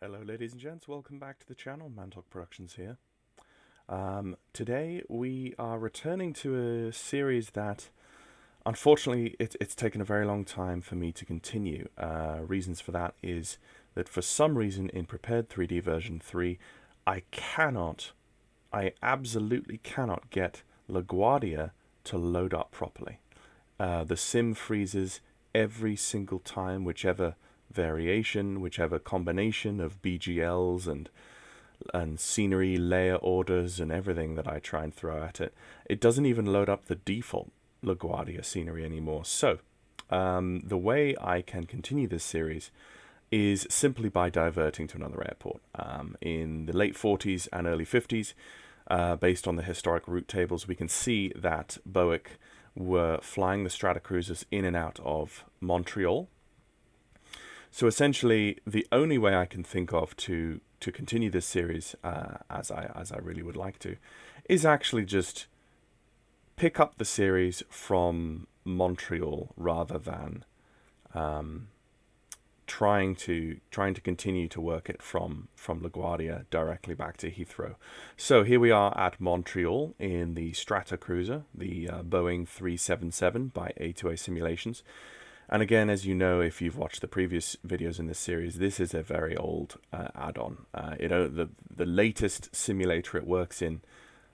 Hello ladies and gents, welcome back to the channel. Mantalk Productions here. Today we are returning to a series that unfortunately it's taken a very long time for me to continue. Reasons for that is that for some reason in Prepared 3D version 3 I absolutely cannot get LaGuardia to load up properly. The sim freezes every single time, whichever variation, whichever combination of BGLs and scenery layer orders and everything that I try and throw at it. It doesn't even load up the default LaGuardia scenery anymore. So the way I can continue this series is simply by diverting to another airport. In the late 40s and early 50s, based on the historic route tables, we can see that Boeing were flying the Stratocruisers in and out of Montreal. So essentially, the only way I can think of to continue this series, as I really would like to, is actually just pick up the series from Montreal rather than trying to continue to work it from LaGuardia directly back to Heathrow. So here we are at Montreal in the Stratocruiser, the Boeing 377 by A2A Simulations. And again, as you know, if you've watched the previous videos in this series, this is a very old add-on. The latest simulator it works in,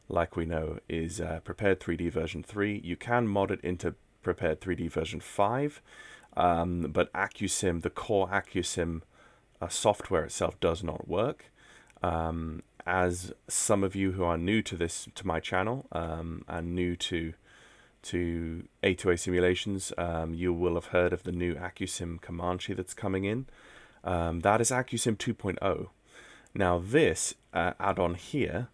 like we know, is Prepared 3D version 3. You can mod it into Prepared 3D version 5, but AccuSim, the core AccuSim software itself, does not work. As some of you who are new to my channel, and new to A2A simulations, you will have heard of the new AccuSim Comanche that's coming in. That is AccuSim 2.0. Now this add-on here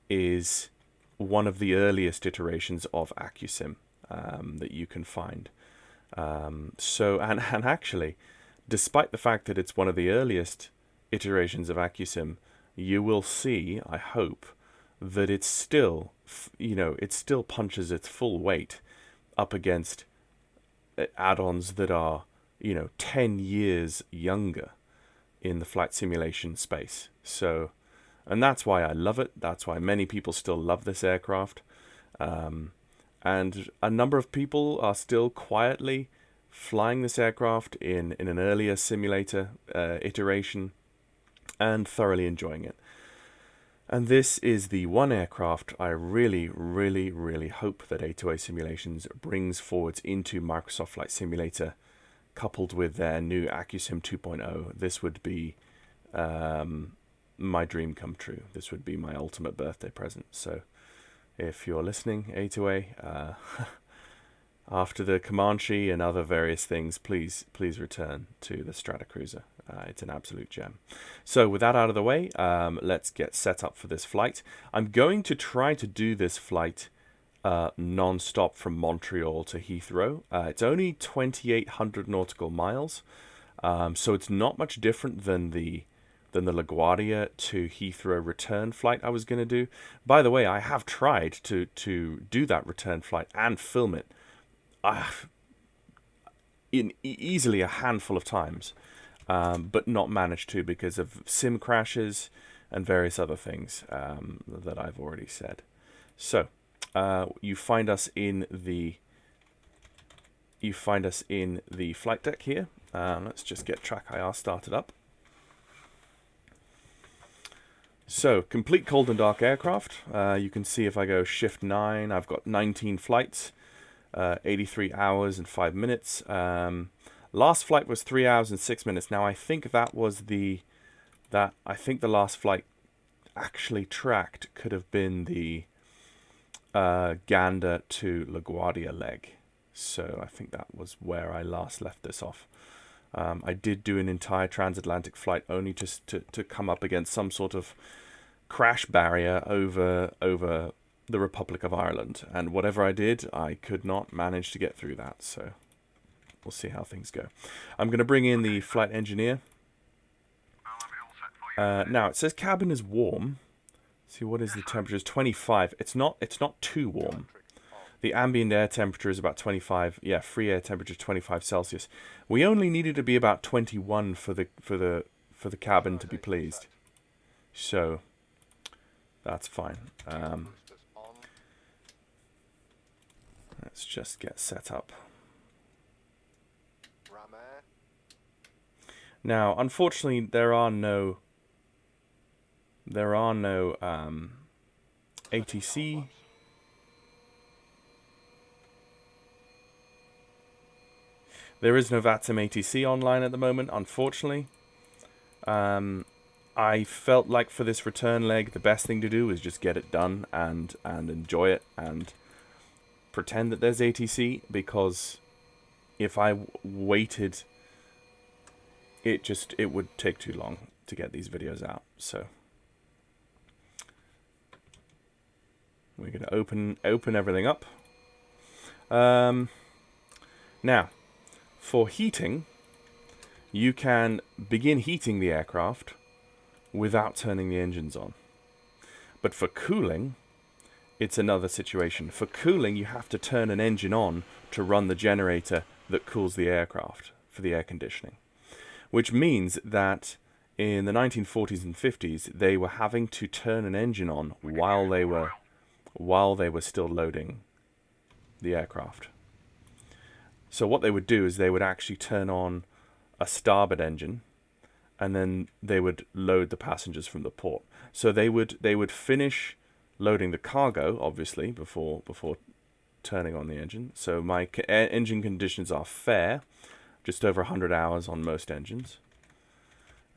is one of the earliest iterations of AccuSim that you can find. And actually, despite the fact that it's one of the earliest iterations of AccuSim, you will see, I hope, that it's still, it still punches its full weight up against add-ons that are, 10 years younger in the flight simulation space. So, and that's why I love it. That's why many people still love this aircraft. And a number of people are still quietly flying this aircraft in an earlier simulator iteration and thoroughly enjoying it. And this is the one aircraft I really, really, really hope that A2A Simulations brings forwards into Microsoft Flight Simulator, coupled with their new AccuSim 2.0. This would be my dream come true. This would be my ultimate birthday present. So if you're listening, A2A, after the Comanche and other various things, please return to the Stratocruiser. It's an absolute gem. So with that out of the way, let's get set up for this flight. I'm going to try to do this flight non-stop from Montreal to Heathrow. It's only 2,800 nautical miles, so it's not much different than the LaGuardia to Heathrow return flight I was going to do. By the way, I have tried to do that return flight and film it in easily a handful of times. But not managed to because of sim crashes and various other things that I've already said. So you find us in the flight deck here. Let's just get Track IR started up. So complete cold and dark aircraft. You can see if I go shift 9, I've got 19 flights, 83 hours and 5 minutes. Last flight was 3 hours and 6 minutes. Now I think that was the last flight actually tracked could have been the Gander to LaGuardia leg. So I think that was where I last left this off. I did do an entire transatlantic flight only just to come up against some sort of crash barrier over the Republic of Ireland, and whatever I did, I could not manage to get through that. So we'll see how things go. I'm going to bring in the flight engineer. Now it says cabin is warm. Let's see, what is the temperature? It's 25. It's not too warm. The ambient air temperature is about 25. Yeah, free air temperature 25 Celsius. We only needed to be about 21 for the for the cabin to be pleased. So that's fine. Let's just get set up. Now, unfortunately, there are no ATC. There is no VATSIM ATC online at the moment, unfortunately. I felt like for this return leg, the best thing to do is just get it done and enjoy it and pretend that there's ATC, because if I waited, it would take too long to get these videos out. So we're going to open everything up. Now, for heating, you can begin heating the aircraft without turning the engines on. But for cooling, it's another situation. For cooling, you have to turn an engine on to run the generator that cools the aircraft for the air conditioning. Which means that in the 1940s and 50s, they were having to turn an engine on while they were still loading the aircraft. So what they would do is they would actually turn on a starboard engine, and then they would load the passengers from the port. So they would finish loading the cargo, obviously, before turning on the engine. So my engine conditions are fair, just over 100 hours on most engines.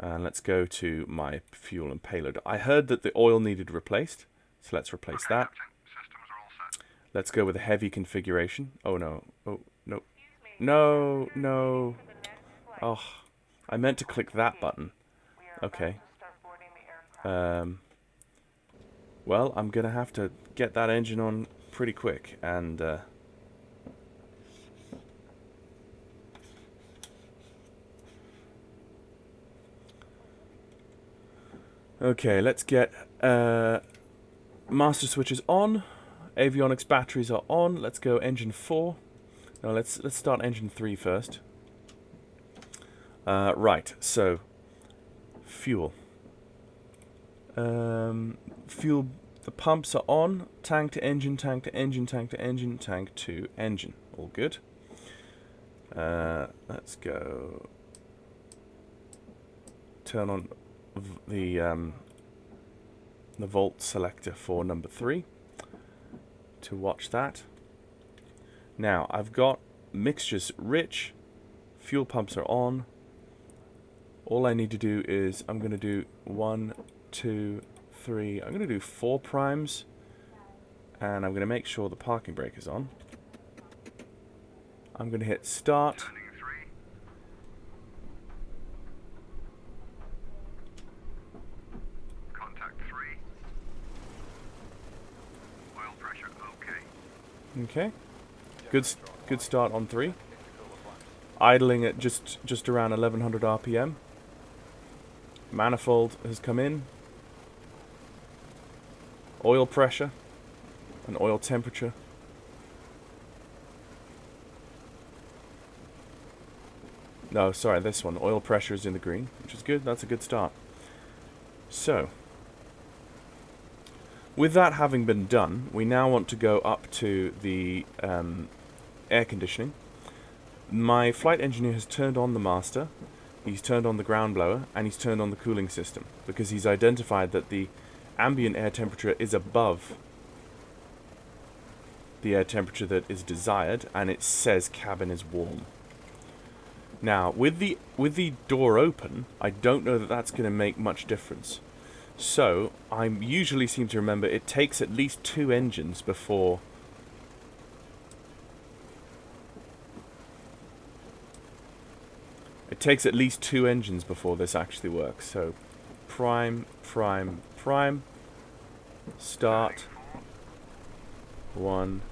Let's go to my fuel and payload. I heard that the oil needed replaced, so let's replace that. Let's go with a heavy configuration. Oh no, oh no, no, no. Oh, I meant to click that button. Okay. Well, I'm gonna have to get that engine on pretty quick, and okay, let's get master switches on. Avionics batteries are on. Let's go engine 4. No, let's start engine 3 first. Right, so fuel. Fuel. The pumps are on. Tank to engine, tank to engine, tank to engine, tank to engine. All good. Let's go. Turn on the volt selector for number 3 to watch that. Now I've got mixtures rich. Fuel pumps are on. All I need to do is I'm going to do 1, 2, 3. I'm going to do 4 primes, and I'm going to make sure the parking brake is on. I'm going to hit start. Contact 3. Oil pressure Okay. Good start on 3. Idling at just around 1100 RPM. Manifold has come in. Oil pressure and oil temperature. No, sorry, this one. Oil pressure is in the green, which is good. That's a good start. So, with that having been done, we now want to go up to the air conditioning. My flight engineer has turned on the master, he's turned on the ground blower, and he's turned on the cooling system, because he's identified that the ambient air temperature is above the air temperature that is desired, and it says cabin is warm. Now, with the door open, I don't know that that's going to make much difference. So, I usually seem to remember it takes at least 2 engines before this actually works. So, prime, prime, prime, start, 1,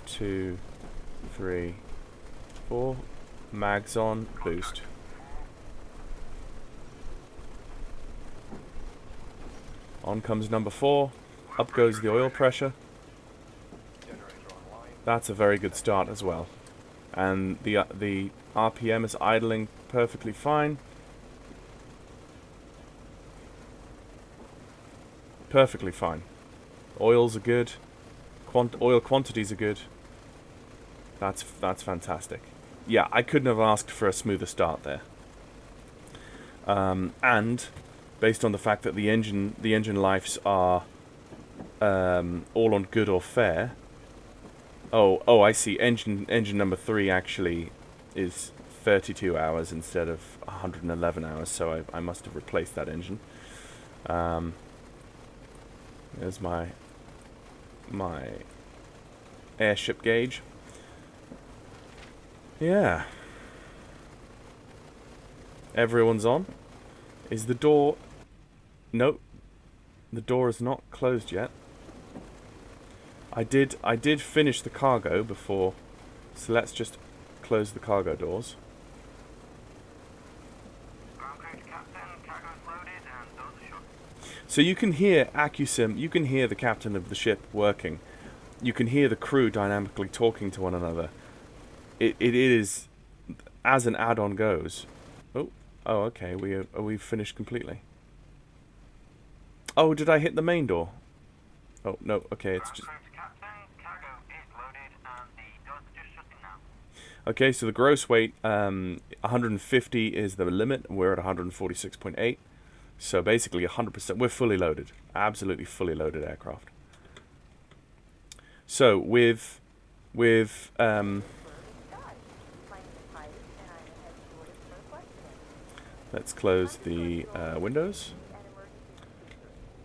2, 3, 4, mags on, boost. On comes number 4, up goes the oil pressure. That's a very good start as well. And the RPM is idling perfectly fine. Perfectly fine. Oils are good. Oil quantities are good. That's fantastic. Yeah, I couldn't have asked for a smoother start there. And based on the fact that the engine lives are all on good or fair. Oh, I see. Engine number 3 actually is 32 hours instead of 111 hours, so I must have replaced that engine. There's my airship gauge. Yeah. Everyone's on. Is the door... Nope. The door is not closed yet. I did finish the cargo before, so let's just close the cargo doors. So you can hear AccuSim, you can hear the captain of the ship working. You can hear the crew dynamically talking to one another. It is, as an add-on goes. Oh, okay, we finished completely. Oh, did I hit the main door? Oh, no, okay, it's just... Okay, so the gross weight, 150 is the limit. We're at 146.8. So basically 100%. We're fully loaded. Absolutely fully loaded aircraft. So with let's close the windows.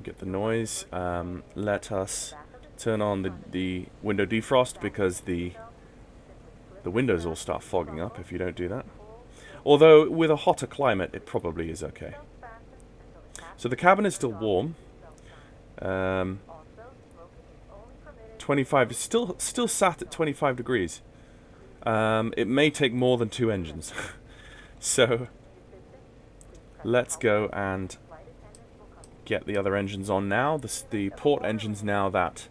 Get the noise. Let us turn on the window defrost because the windows all start fogging up if you don't do that. Although with a hotter climate, it probably is okay. So the cabin is still warm. 25 is still sat at 25 degrees. It may take more than 2 engines. So let's go and get the other engines on now. The port engines now that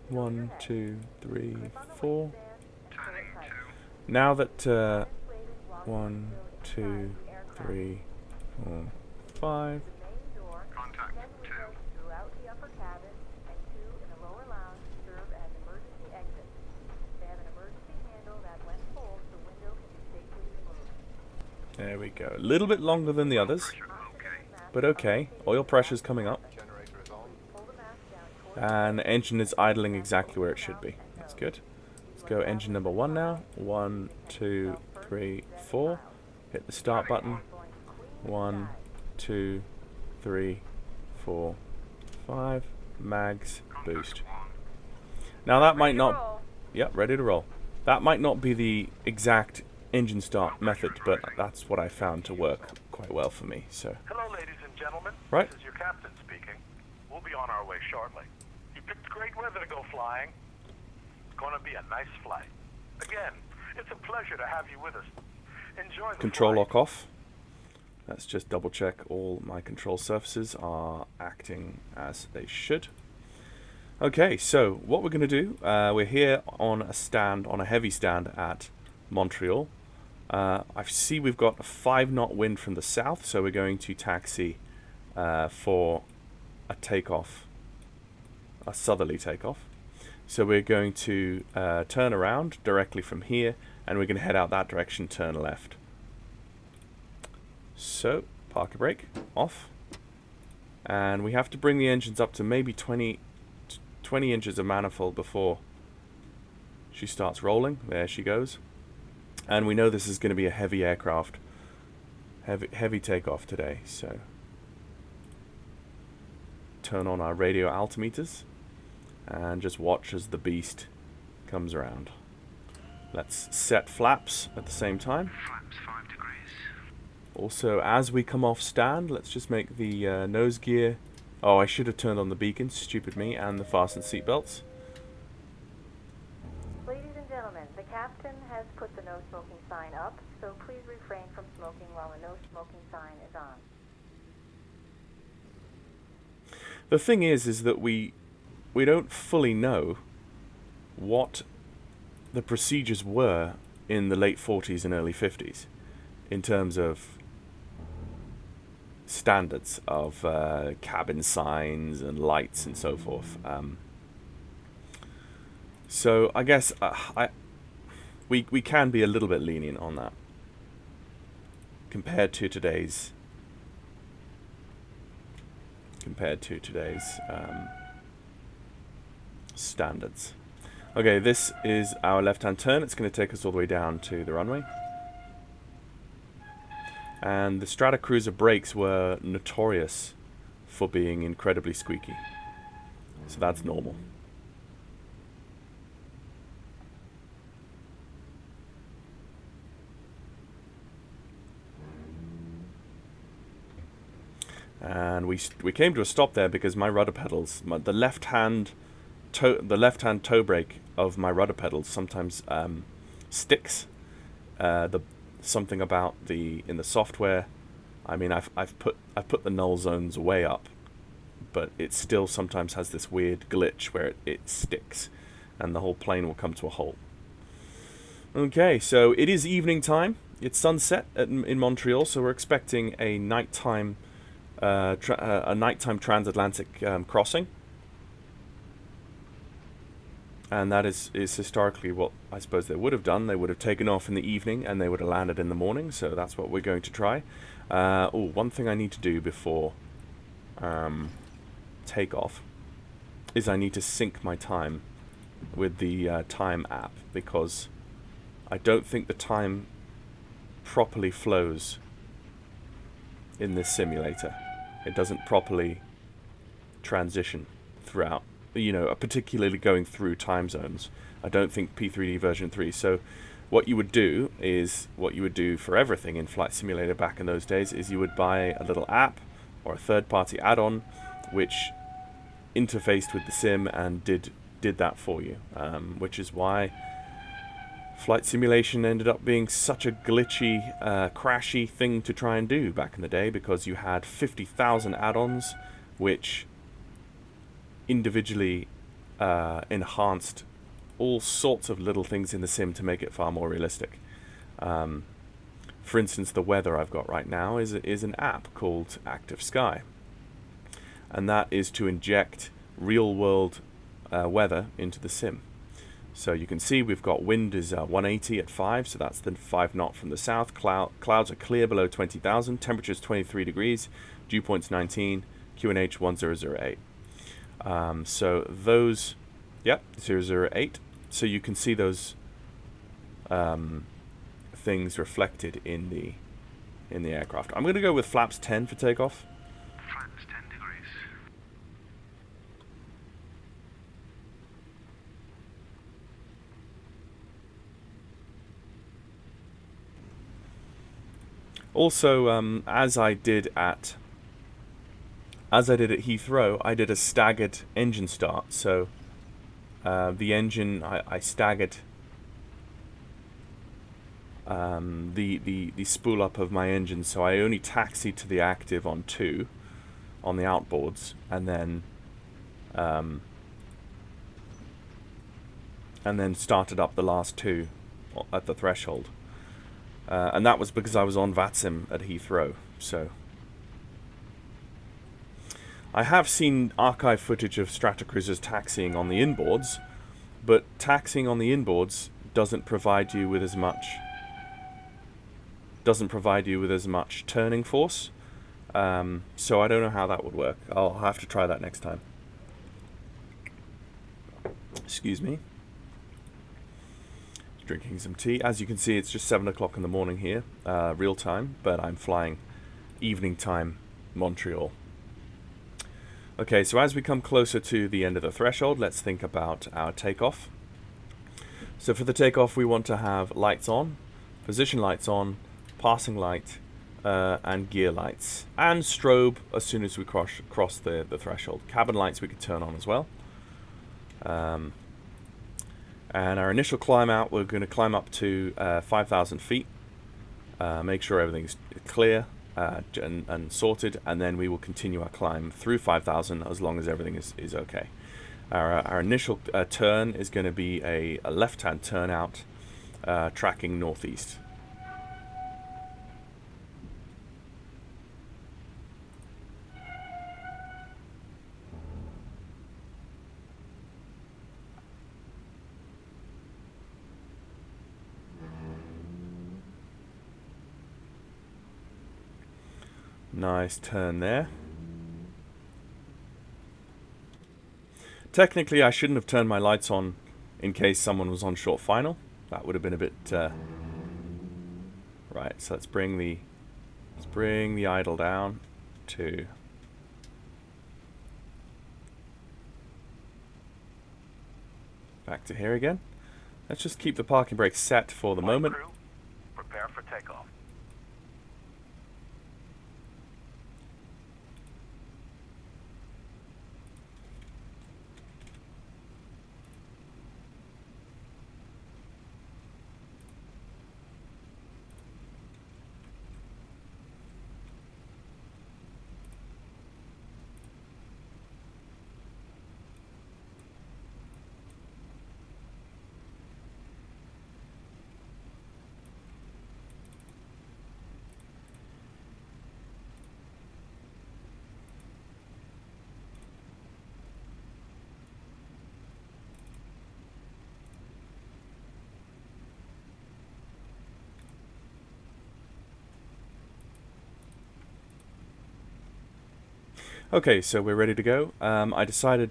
1, 2, 3, 4. Now that 1, 2, 3, 4, 5. Contact 2. There we go. A little bit longer than the others, but okay. Oil pressure's coming up. And the engine is idling exactly where it should be. That's good. Let's go engine number 1 now. 1, 2, 3, 4. Hit the start button. 1, 2, 3, 4, 5. Mags, boost. Now that might not... Yep, ready to roll. That might not be the exact engine start method, but that's what I found to work quite well for me. So. Hello, ladies and gentlemen. Right. This is your captain speaking. We'll be on our way shortly. You picked great weather to go flying. It's going to be a nice flight. Again, it's a pleasure to have you with us. Enjoy the Control flight. lock off. Let's just double check all my control surfaces are acting as they should. Okay, so what we're going to do, we're here on a stand, on a heavy stand at Montreal. I see we've got a 5-knot wind from the south, so we're going to taxi for a takeoff, a southerly takeoff. So we're going to turn around directly from here, and we're going to head out that direction, turn left. So, parker brake, off. And we have to bring the engines up to maybe 20 inches of manifold before she starts rolling. There she goes. And we know this is going to be a heavy aircraft, heavy takeoff today, so turn on our radio altimeters and just watch as the beast comes around. Let's set flaps at the same time. Flaps 5 degrees. Also, as we come off stand, let's just make the nose gear... Oh, I should have turned on the beacons, stupid me, and the fasten seatbelts. Ladies and gentlemen, the captain has put the no smoking sign up, so please refrain from smoking while the no smoking sign is on. The thing is that we don't fully know what the procedures were in the late 40s and early 50s in terms of standards of cabin signs and lights and so forth. So I guess we can be a little bit lenient on that compared to today's standards. Okay, this is our left-hand turn. It's going to take us all the way down to the runway. And the Stratocruiser brakes were notorious for being incredibly squeaky. So that's normal. And we came to a stop there because my rudder pedals, the left-hand toe brake of my rudder pedals sometimes sticks. Something about in the software. I mean, I've put the null zones way up, but it still sometimes has this weird glitch where it sticks, and the whole plane will come to a halt. Okay, so it is evening time. It's sunset in Montreal, so we're expecting a nighttime transatlantic crossing. And that is historically what I suppose they would have done. They would have taken off in the evening and they would have landed in the morning. So that's what we're going to try. One thing I need to do before takeoff is I need to sync my time with the time app, because I don't think the time properly flows in this simulator. It doesn't properly transition throughout, particularly going through time zones. I don't think P3D version 3. So what you would do is what you would do for everything in Flight Simulator back in those days is you would buy a little app or a third-party add-on which interfaced with the sim and did that for you, which is why flight simulation ended up being such a glitchy, crashy thing to try and do back in the day, because you had 50,000 add-ons which individually enhanced all sorts of little things in the sim to make it far more realistic. For instance, the weather I've got right now is an app called Active Sky, and that is to inject real-world weather into the sim. So you can see we've got wind is 180 at 5, so that's the 5 knot from the south. Clouds are clear below 20,000. Temperature is 23 degrees. Dew point's 19. QNH 1008. So those, 008. So you can see those things reflected in the aircraft. I'm going to go with flaps 10 for takeoff. Flaps 10 degrees. Also, as I did at Heathrow, I did a staggered engine start. So the engine, I staggered the spool up of my engine, so I only taxied to the active on 2 on the outboards, and then started up the last 2 at the threshold. And that was because I was on VATSIM at Heathrow. So I have seen archive footage of Stratocruisers taxiing on the inboards, but taxiing on the inboards doesn't provide you with as much turning force. So I don't know how that would work. I'll have to try that next time. Excuse me. Drinking some tea. As you can see, it's just 7 o'clock in the morning here, real time, but I'm flying evening time Montreal. Okay, so as we come closer to the end of the threshold, let's think about our takeoff. So for the takeoff, we want to have lights on, position lights on, passing light, and gear lights, and strobe as soon as we cross the threshold. Cabin lights we could turn on as well. And our initial climb out, we're going to climb up to 5,000 feet, make sure everything's clear and sorted, and then we will continue our climb through 5,000 as long as everything is okay. Our initial turn is going to be a left-hand turn out, tracking northeast. Nice turn there. Technically, I shouldn't have turned my lights on in case someone was on short final. That would have been a bit... Right, so let's bring the idle down to... Back to here again. Let's just keep the parking brake set for the moment. Crew, prepare for takeoff. Okay, so we're ready to go. I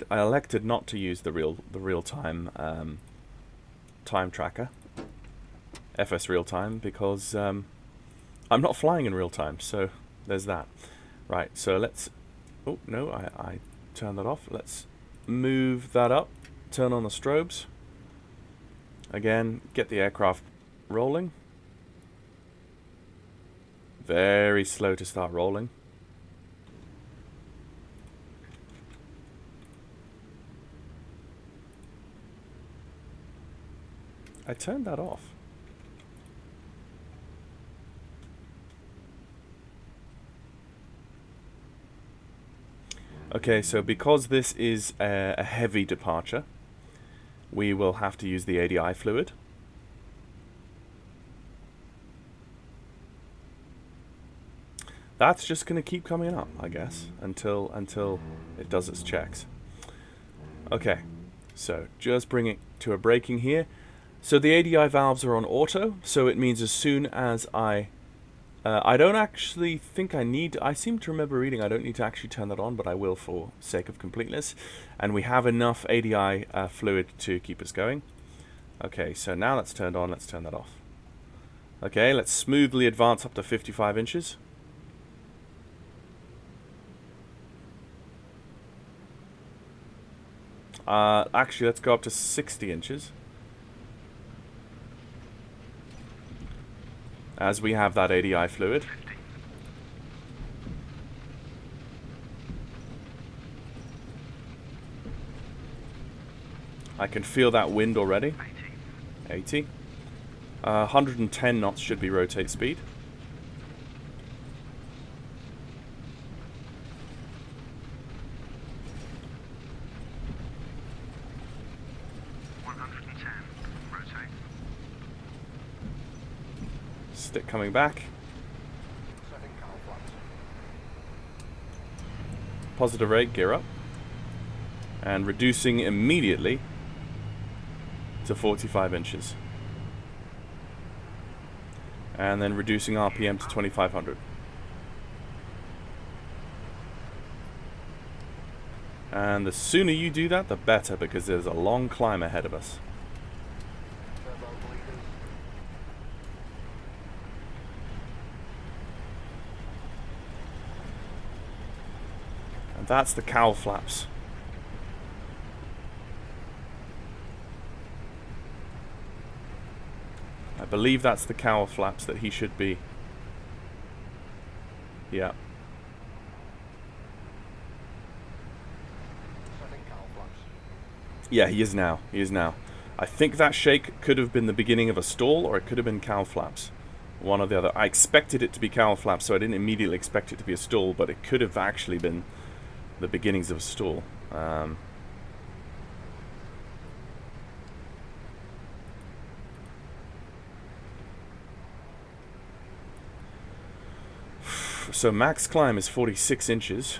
elected not to use the real time time tracker, FS real time, because I'm not flying in real time. So there's that. Right. So let's. Oh no, I turned that off. Let's move that up. Turn on the strobes. Again, get the aircraft rolling. Very slow to start rolling. I turned that off. Okay, so because this is a heavy departure, we will have to use the ADI fluid. That's just going to keep coming up, I guess, until it does its checks. Okay, so just bring it to a braking here. So the ADI valves are on auto, so it means as soon as I don't actually think I seem to remember reading I don't need to actually turn that on, but I will for sake of completeness. And we have enough ADI fluid to keep us going. Okay, so now that's turned on, let's turn that off. Okay, let's smoothly advance up to 55 inches. Actually, let's go up to 60 inches. As we have that ADI fluid. I can feel that wind already. 80. 110 knots should be rotate speed. Stick coming back. Positive rate, gear up. And reducing immediately to 45 inches. And then reducing RPM to 2500. And the sooner you do that, the better, because there's a long climb ahead of us. That's the cowl flaps. I believe that's the cowl flaps that he should be. Yeah. Yeah, he is now. He is now. I think that shake could have been the beginning of a stall, or it could have been cowl flaps. One or the other. I expected it to be cowl flaps, so I didn't immediately expect it to be a stall, but it could have actually been the beginnings of a stall. So max climb is 46 inches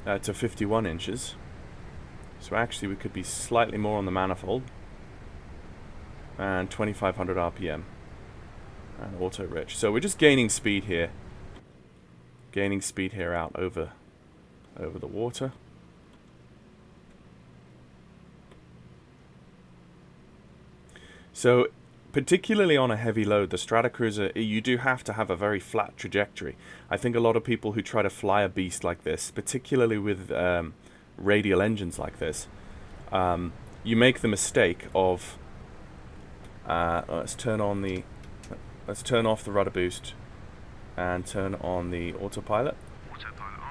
to 51 inches. So actually we could be slightly more on the manifold. And 2500 RPM. And auto rich. So we're just gaining speed here. Gaining speed here out over the water. So, particularly on a heavy load, the Stratocruiser, you do have to have a very flat trajectory. I think a lot of people who try to fly a beast like this, particularly with radial engines like this, you make the mistake of let's turn off the rudder boost and turn on the autopilot. Autopilot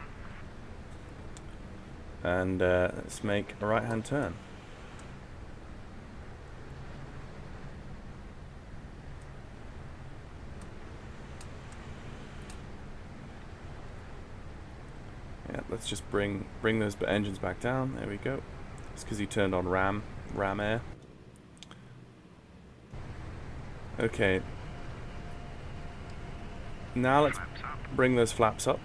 on. And let's make a right-hand turn. Yeah, let's just bring those engines back down. There we go. It's because he turned on ram air. Okay. Now let's bring those flaps up.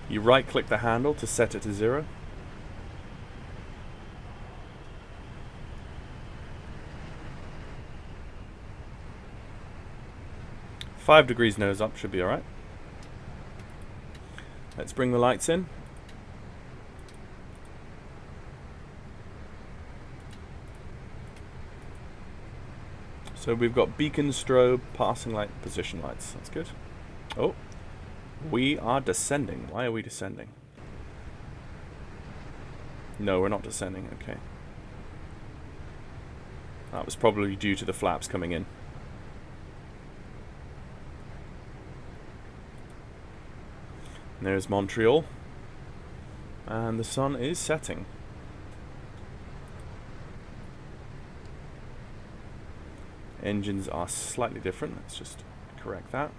You right-click the handle to set it to 0. Five degrees nose up should be alright. Let's bring the lights in. So we've got beacon, strobe, passing light, position lights. That's good. Oh. We are descending. Why are we descending? No, we're not descending. Okay. That was probably due to the flaps coming in. And there's Montreal. And the sun is setting. Engines are slightly different. Let's just correct that.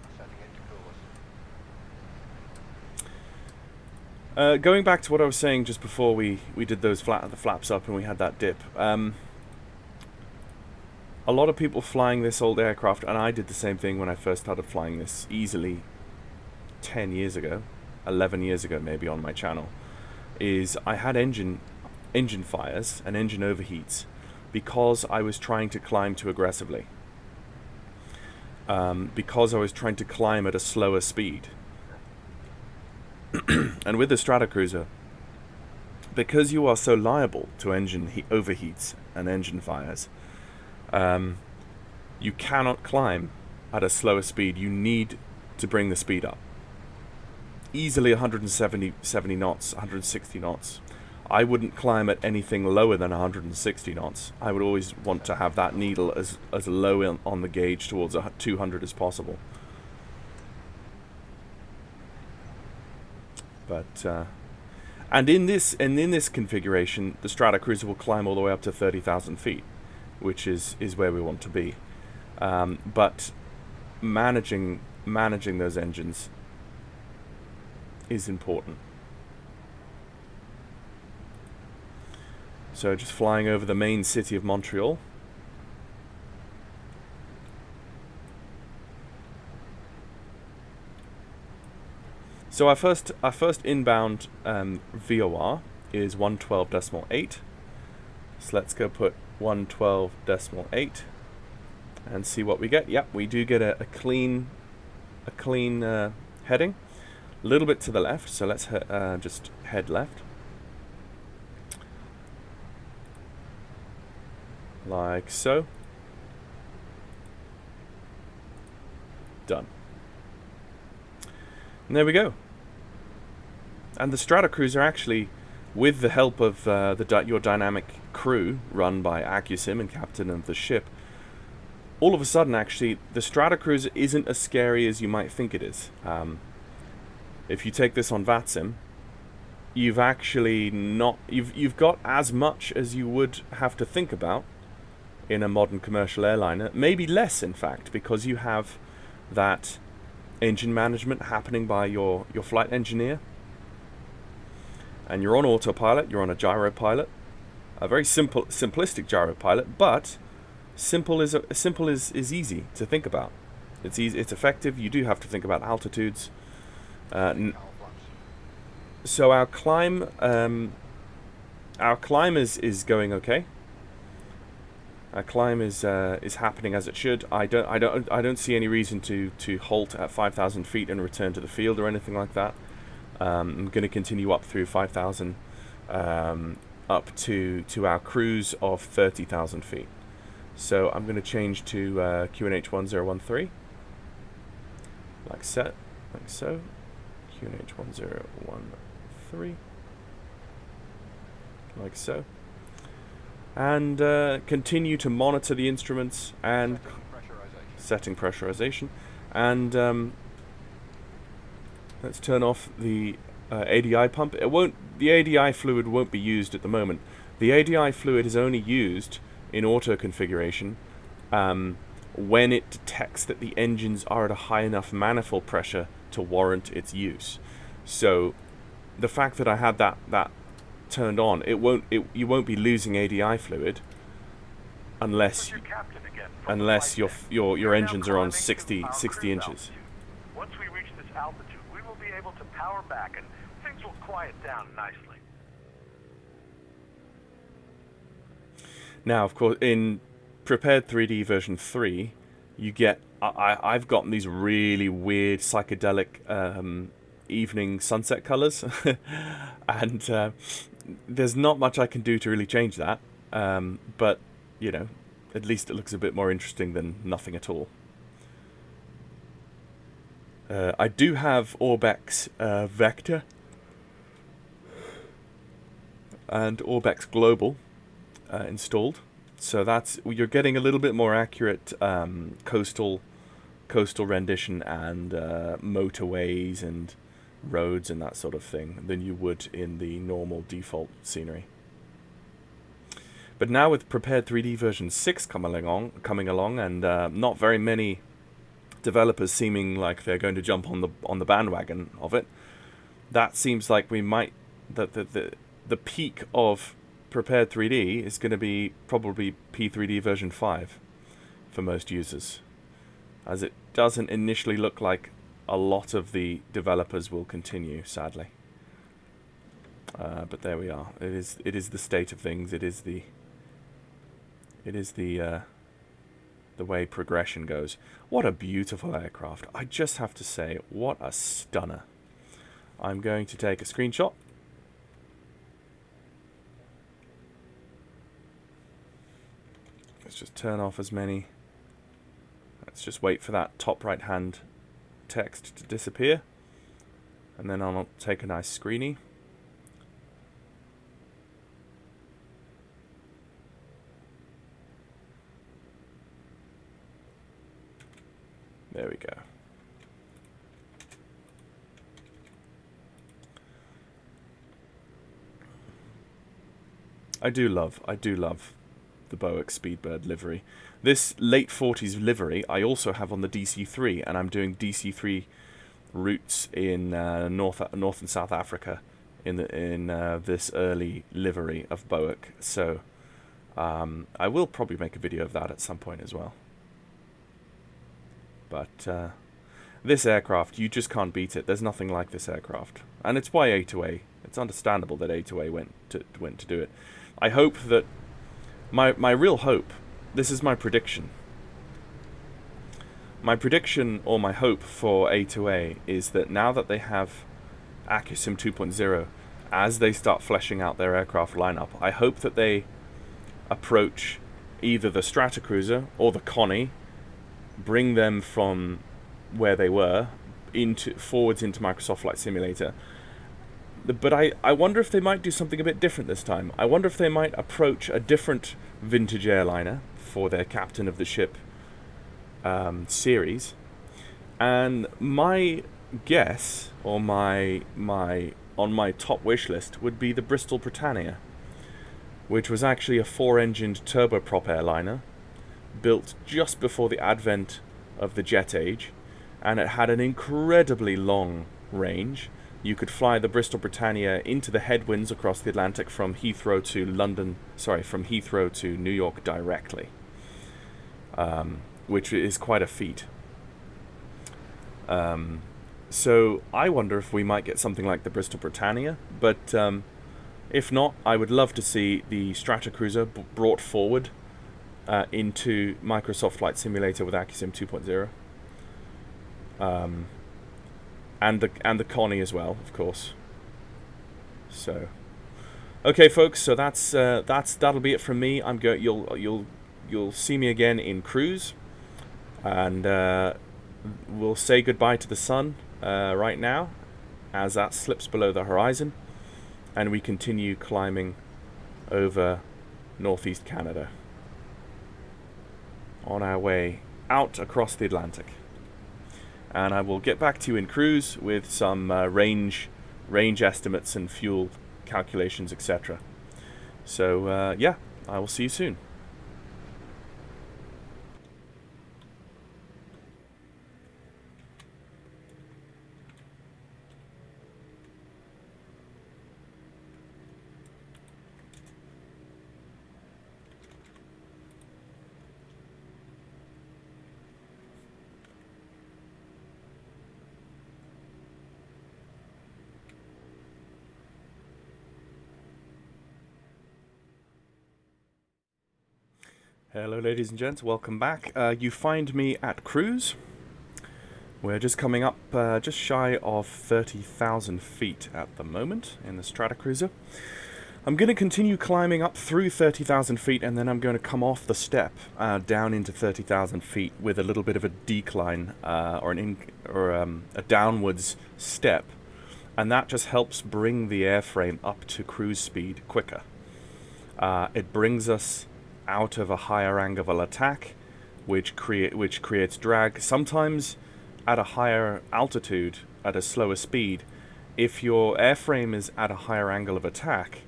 Going back to what I was saying just before we did those the flaps up and we had that dip. A lot of people flying this old aircraft, and I did the same thing when I first started flying this easily 10 years ago, 11 years ago maybe on my channel, is I had engine fires and engine overheats because I was trying to climb too aggressively. Because I was trying to climb at a slower speed. And with the Stratocruiser, because you are so liable to engine overheats and engine fires, you cannot climb at a slower speed. You need to bring the speed up. Easily 170 knots, 160 knots. I wouldn't climb at anything lower than 160 knots. I would always want to have that needle as low on the gauge towards 200 as possible. But and in this configuration, the Stratocruiser will climb all the way up to 30,000 feet, which is where we want to be. But managing those engines is important. So just flying over the main city of Montreal. So our first inbound VOR is 112.8. So let's go put 112.8 and see what we get. Yep, we do get a clean heading. A little bit to the left, so let's just head left. Like so. Done. And there we go. And the Stratocruiser actually, with the help of your dynamic crew run by AccuSim and captain of the ship, all of a sudden actually the Stratocruiser isn't as scary as you might think it is. If you take this on VATSIM, you've actually not you've got as much as you would have to think about in a modern commercial airliner, maybe less in fact, because you have that engine management happening by your flight engineer, and you're on autopilot, you're on a gyro pilot, a very simplistic gyro pilot, but Simple is easy to think about. It's easy. It's effective. You do have to think about altitudes. So our climb is going okay. Our climb is happening as it should. I don't see any reason to halt at 5,000 feet and return to the field or anything like that. I'm going to continue up through 5,000, up to our cruise of 30,000 feet. So I'm going to change to QNH 1013, like so, QNH 1013, like so, and continue to monitor the instruments and setting pressurization, and let's turn off the ADI pump. The ADI fluid won't be used at the moment. The ADI fluid is only used in auto configuration when it detects that the engines are at a high enough manifold pressure to warrant its use. So the fact that I had that turned on, you won't be losing ADI fluid unless your engines are on 60 inches. Once we reach this altitude, we will be able to power back and things will quiet down nicely. Now, of course, in Prepared 3D version 3, you get I've gotten these really weird psychedelic evening sunset colors, and there's not much I can do to really change that. But you know, at least it looks a bit more interesting than nothing at all. I do have Orbex Vector and Orbex Global installed, so you're getting a little bit more accurate coastal rendition and motorways and roads and that sort of thing than you would in the normal default scenery. But now with Prepared 3D version 6 coming along, and not very many developers seeming like they're going to jump on the bandwagon of it, that seems like we might the peak of Prepared 3D is going to be probably P3D version 5 for most users, as it doesn't initially look like a lot of the developers will continue, sadly. But there we are. It is the state of things. It is the way progression goes. What a beautiful aircraft. I just have to say, what a stunner. I'm going to take a screenshot. Let's just turn off as many. Let's just wait for that top right hand text to disappear, and then I'll take a nice screenie. There we go. I do love the Boeing Speedbird livery. This late 40s livery I also have on the DC-3, and I'm doing DC-3 routes in North and South Africa in this early livery of Boeing. So I will probably make a video of that at some point as well. But this aircraft, you just can't beat it. There's nothing like this aircraft, and it's why A2A. It's understandable that A2A went to do it. I hope that my real hope. This is my prediction. My prediction, or my hope for A2A, is that now that they have AccuSim 2.0, as they start fleshing out their aircraft lineup, I hope that they approach either the Stratocruiser or the Connie, bring them from where they were forwards into Microsoft Flight Simulator. But I wonder if they might do something a bit different this time. I wonder if they might approach a different vintage airliner for their Captain of the Ship series. And my guess, or on my top wish list, would be the Bristol Britannia, which was actually a 4-engined turboprop airliner built just before the advent of the jet age, and it had an incredibly long range. You could fly the Bristol Britannia into the headwinds across the Atlantic from Heathrow to New York directly. which is quite a feat. So I wonder if we might get something like the Bristol Britannia, but if not, I would love to see the Stratocruiser brought forward into Microsoft Flight Simulator with AccuSim 2.0, and the Connie as well, of course. So, okay, folks. So that'll be it from me. You'll see me again in cruise, and we'll say goodbye to the sun right now, as that slips below the horizon, and we continue climbing over northeast Canada on our way out across the Atlantic. And I will get back to you in cruise with some range estimates and fuel calculations, etc. So yeah, I will see you soon. Hello ladies and gents, welcome back. You find me at cruise. We're just coming up just shy of 30,000 feet at the moment in the Stratocruiser. I'm going to continue climbing up through 30,000 feet, and then I'm going to come off the step down into 30,000 feet with a little bit of a decline or a downwards step, and that just helps bring the airframe up to cruise speed quicker. It brings us out of a higher angle of attack, which creates drag. Sometimes at a higher altitude, at a slower speed, if your airframe is at a higher angle of attack,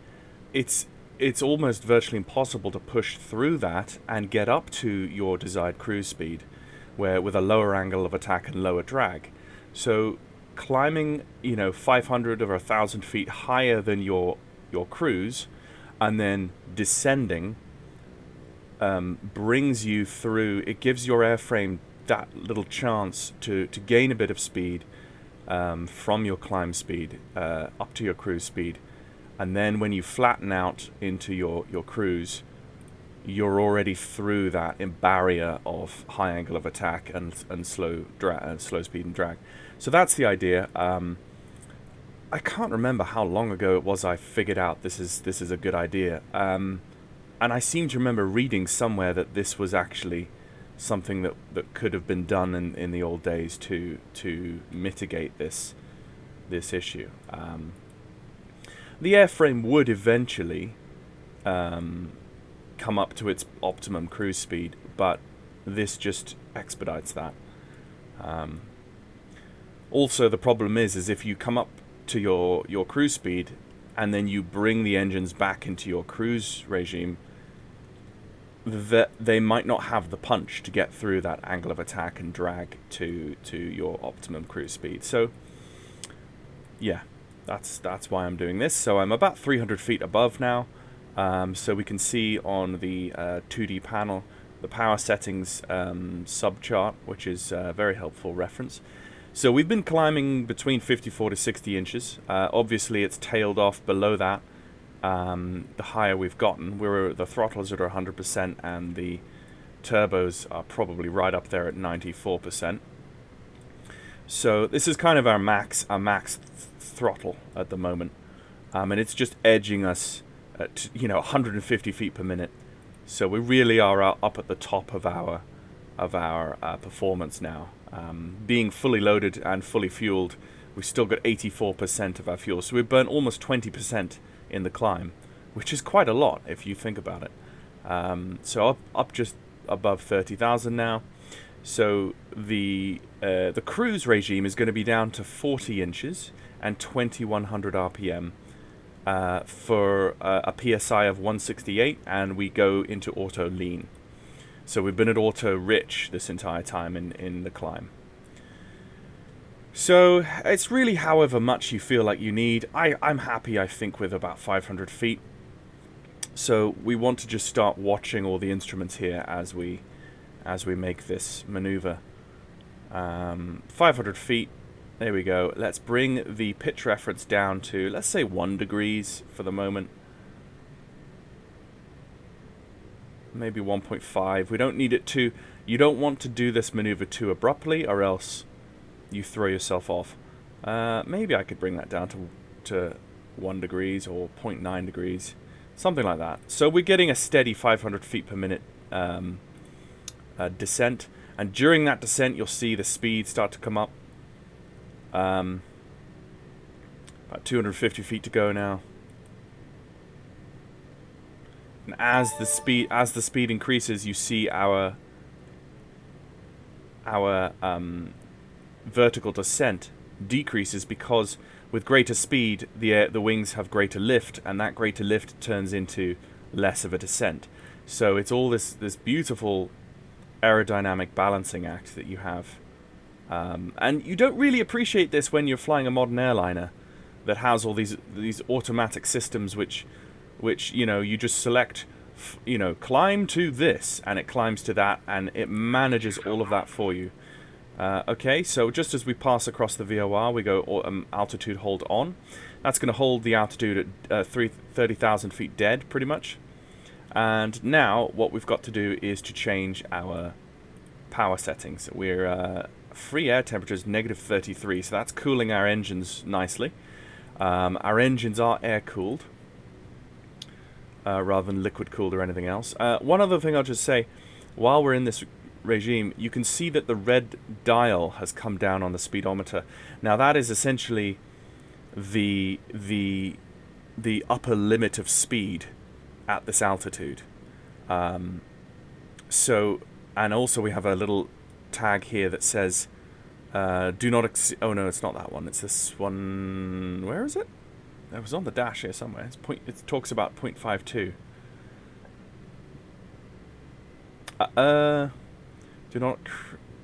it's almost virtually impossible to push through that and get up to your desired cruise speed, where with a lower angle of attack and lower drag. So climbing 500 or 1,000 feet higher than your cruise, and then descending, brings you through. It gives your airframe that little chance to gain a bit of speed from your climb speed up to your cruise speed, and then when you flatten out into your cruise, you're already through that barrier of high angle of attack and slow speed and drag. So that's the idea. I can't remember how long ago it was I figured out this is a good idea. And I seem to remember reading somewhere that this was actually something that could have been done in the old days to mitigate this issue. The airframe would eventually come up to its optimum cruise speed, but this just expedites that. Also, the problem is if you come up to your cruise speed and then you bring the engines back into your cruise regime, that they might not have the punch to get through that angle of attack and drag to your optimum cruise speed. So yeah, that's why I'm doing this. So I'm about 300 feet above now, so we can see on the 2D panel the power settings subchart, which is a very helpful reference. So we've been climbing between 54 to 60 inches. Obviously it's tailed off below that the higher we've gotten. The throttles are at 100% and the turbos are probably right up there at 94%. So this is kind of our max throttle at the moment, and it's just edging us at 150 feet per minute. So we really are up at the top of our performance now. Being fully loaded and fully fueled, we've still got 84% of our fuel. So we've burnt almost 20% in the climb, which is quite a lot if you think about it. So up just above 30,000 now. So the cruise regime is going to be down to 40 inches and 2100 RPM for a PSI of 168, and we go into auto lean. So we've been at auto rich this entire time in the climb. So it's really however much you feel like you need. I'm happy, I think, with about 500 feet. So we want to just start watching all the instruments here as we as we make this maneuver. 500 feet. There we go. Let's bring the pitch reference down to, let's say, 1 degrees for the moment. Maybe 1.5. We don't need it to... You don't want to do this maneuver too abruptly, or else you throw yourself off. Maybe I could bring that down to 1 degrees or 0.9 degrees. Something like that. So we're getting a steady 500 feet per minute descent. And during that descent, you'll see the speed start to come up. About 250 feet to go now. And as the speed increases, you see our vertical descent decreases, because with greater speed, the wings have greater lift, and that greater lift turns into less of a descent. So it's all this beautiful aerodynamic balancing act that you have. And you don't really appreciate this when you're flying a modern airliner that has all these automatic systems which you know, you just select, you know, climb to this, and it climbs to that, and it manages all of that for you. Okay, so just as we pass across the VOR, we go altitude hold on. That's going to hold the altitude at 30,000 feet dead, pretty much. And now what we've got to do is to change our power settings. We're free air temperature is -33, so that's cooling our engines nicely. Our engines are air-cooled, rather than liquid-cooled or anything else. One other thing I'll just say, while we're in this regime, you can see that the red dial has come down on the speedometer. Now that is essentially the upper limit of speed at this altitude. So, and also we have a little tag here that says do not exceed... Oh no, it's not that one, it's this one. Where is it? It was on the dash here somewhere. It talks about 0.52. Do not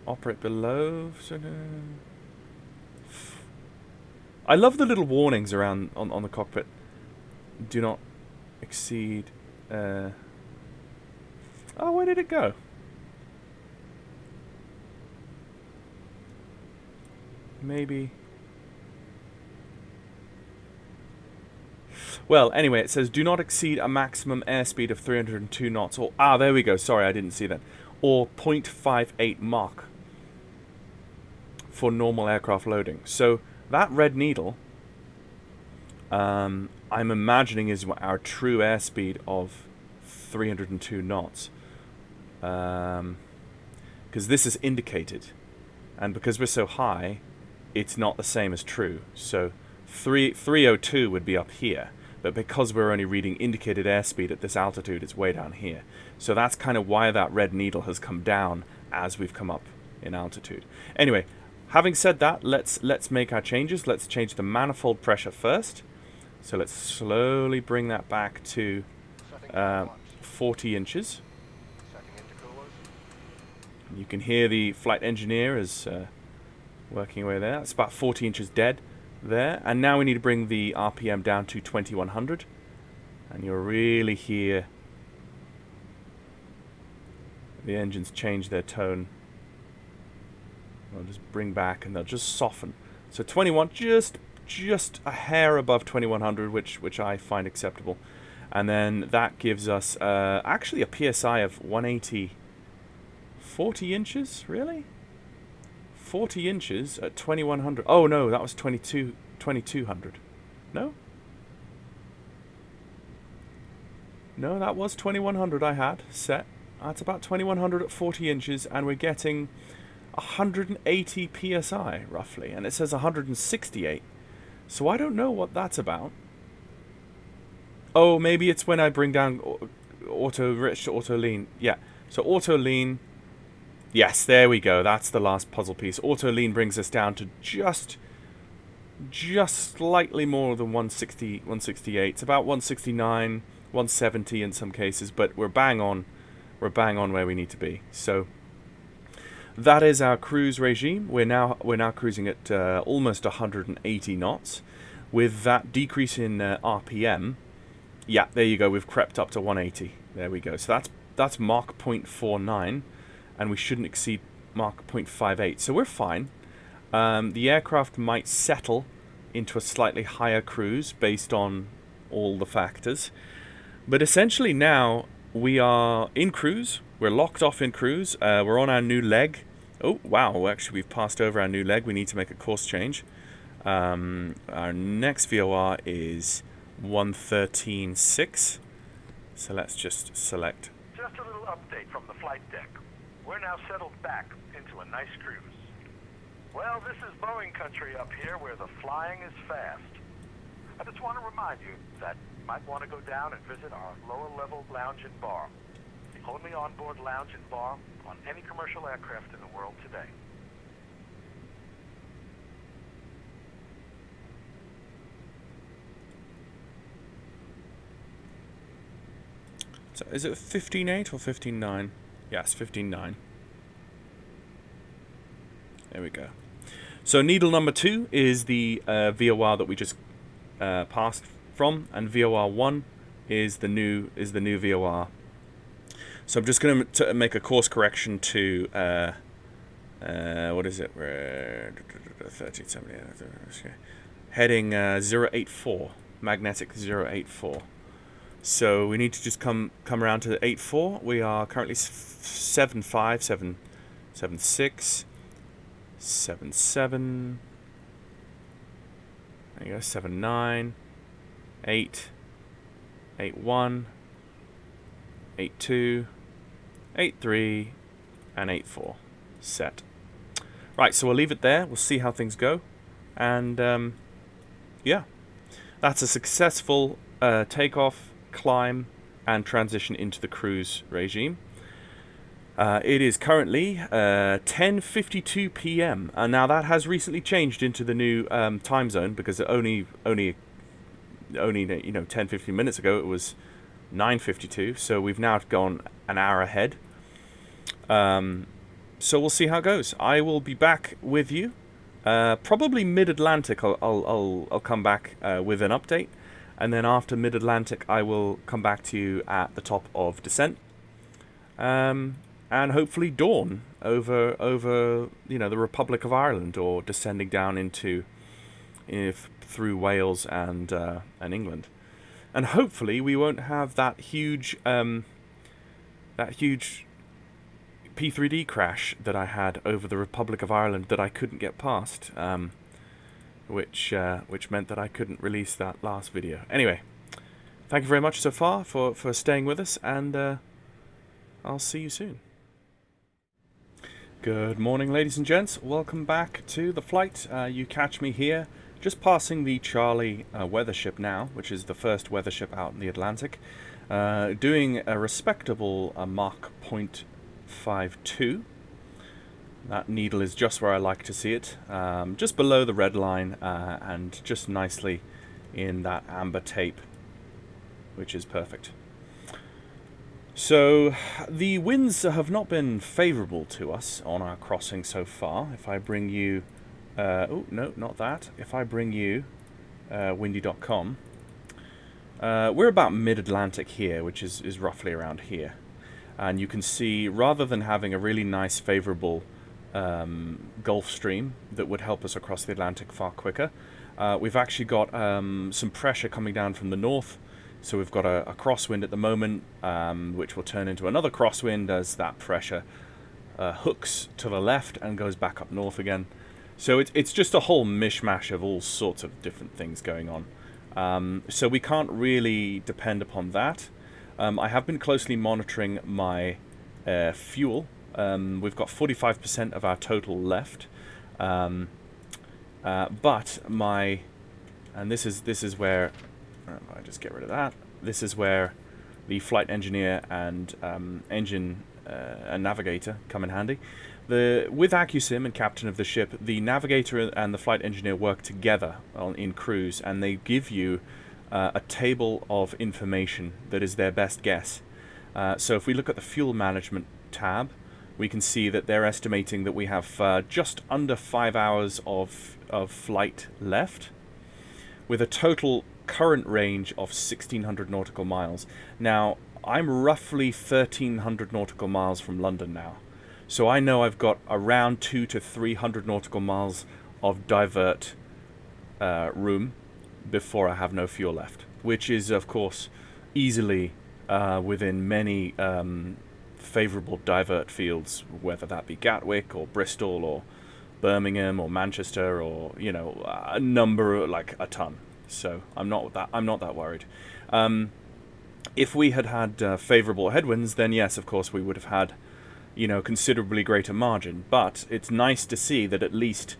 operate below. I love the little warnings around on the cockpit. Do not exceed. Oh, where did it go? Maybe. Well, anyway, it says do not exceed a maximum airspeed of 302 knots. Or there we go. Sorry, I didn't see that. Or 0.58 Mach for normal aircraft loading. So that red needle, I'm imagining, is our true airspeed of 302 knots. Because this is indicated, and because we're so high, it's not the same as true. So 302 would be up here. But because we're only reading indicated airspeed at this altitude, it's way down here. So that's kind of why that red needle has come down as we've come up in altitude. Anyway, having said that, let's make our changes. Let's change the manifold pressure first. So let's slowly bring that back to 40 inches. You can hear the flight engineer is working away there. That's about 40 inches dead. There, and now we need to bring the RPM down to 2100, and you'll really hear the engines change their tone. They'll just bring back and they'll just soften. So 21, just a hair above 2100, which I find acceptable, and then that gives us actually a PSI of 180. 40 inches, really? 40 inches at 2100. Oh no, that was 2200. No? No, that was 2100 I had set. That's about 2100 at 40 inches, and we're getting 180 psi roughly, and it says 168. So I don't know what that's about. Oh, maybe it's when I bring down auto rich to auto lean. Yeah. So auto lean. Yes, there we go. That's the last puzzle piece. Auto lean brings us down to just slightly more than 160, 168. It's about 169, 170 in some cases, but we're bang on where we need to be. So that is our cruise regime. We're now cruising at almost 180 knots, with that decrease in RPM. Yeah, there you go. We've crept up to 180. There we go. So that's Mach 0.49. and we shouldn't exceed Mach 0.58. So we're fine. The aircraft might settle into a slightly higher cruise based on all the factors. But essentially now we are in cruise. We're locked off in cruise. We're on our new leg. Oh, wow. Actually, we've passed over our new leg. We need to make a course change. Our next VOR is 113.6. So let's just select. Just a little update from the flight deck. We're now settled back into a nice cruise. Well, this is Boeing country up here where the flying is fast. I just want to remind you that you might want to go down and visit our lower level lounge and bar. The only onboard lounge and bar on any commercial aircraft in the world today. So is it 15.8 or 15.9? Yes, 15.9. There we go. So needle number 2 is the VOR that we just passed from, and VOR 1 is the new VOR. So I'm just going to make a course correction to what is it? 1370. Heading 084, magnetic 084. So we need to just come around to 84. We are currently 75, 76, 77. There you go. 79, 8, 81, 82, 83, and 84. Set. Right. So we'll leave it there. We'll see how things go, and yeah, that's a successful takeoff, climb, and transition into the cruise regime. It is currently 10:52 p.m. and now that has recently changed into the new time zone, because only 10-15 minutes ago it was 9:52, so we've now gone an hour ahead. So we'll see how it goes. I will be back with you probably mid-Atlantic. I'll come back with an update. And then after mid-Atlantic, I will come back to you at the top of descent, and hopefully dawn over the Republic of Ireland, or descending down into through Wales and England, and hopefully we won't have that huge P3D crash that I had over the Republic of Ireland that I couldn't get past. Which meant that I couldn't release that last video. Anyway, thank you very much so far for staying with us, and I'll see you soon. Good morning, ladies and gents. Welcome back to the flight. You catch me here, just passing the Charlie weather ship now, which is the first weather ship out in the Atlantic, doing a respectable Mach 0.52. That needle is just where I like to see it, just below the red line, and just nicely in that amber tape, which is perfect. So the winds have not been favourable to us on our crossing so far. If I bring you, oh no, not that. If I bring you windy.com, we're about mid-Atlantic here, which is roughly around here, and you can see, rather than having a really nice favourable Gulf Stream that would help us across the Atlantic far quicker, we've actually got some pressure coming down from the north. So we've got a crosswind at the moment, which will turn into another crosswind as that pressure hooks to the left and goes back up north again. So it's just a whole mishmash of all sorts of different things going on. So we can't really depend upon that. I have been closely monitoring my fuel. We've got 45% of our total left, but this is where, I just get rid of that. This is where the flight engineer and engine and navigator come in handy. With AccuSim and captain of the ship, the navigator and the flight engineer work together in cruise, and they give you a table of information that is their best guess. So if we look at the fuel management tab, we can see that they're estimating that we have just under 5 hours of flight left, with a total current range of 1,600 nautical miles. Now, I'm roughly 1,300 nautical miles from London now, So I know I've got around 200 to 300 nautical miles of divert room before I have no fuel left, which is, of course, easily within many favourable divert fields, whether that be Gatwick or Bristol or Birmingham or Manchester or, you know, a number, like a ton. So I'm not that worried. If we had had favourable headwinds, then yes, of course, we would have had, you know, considerably greater margin. But it's nice to see that at least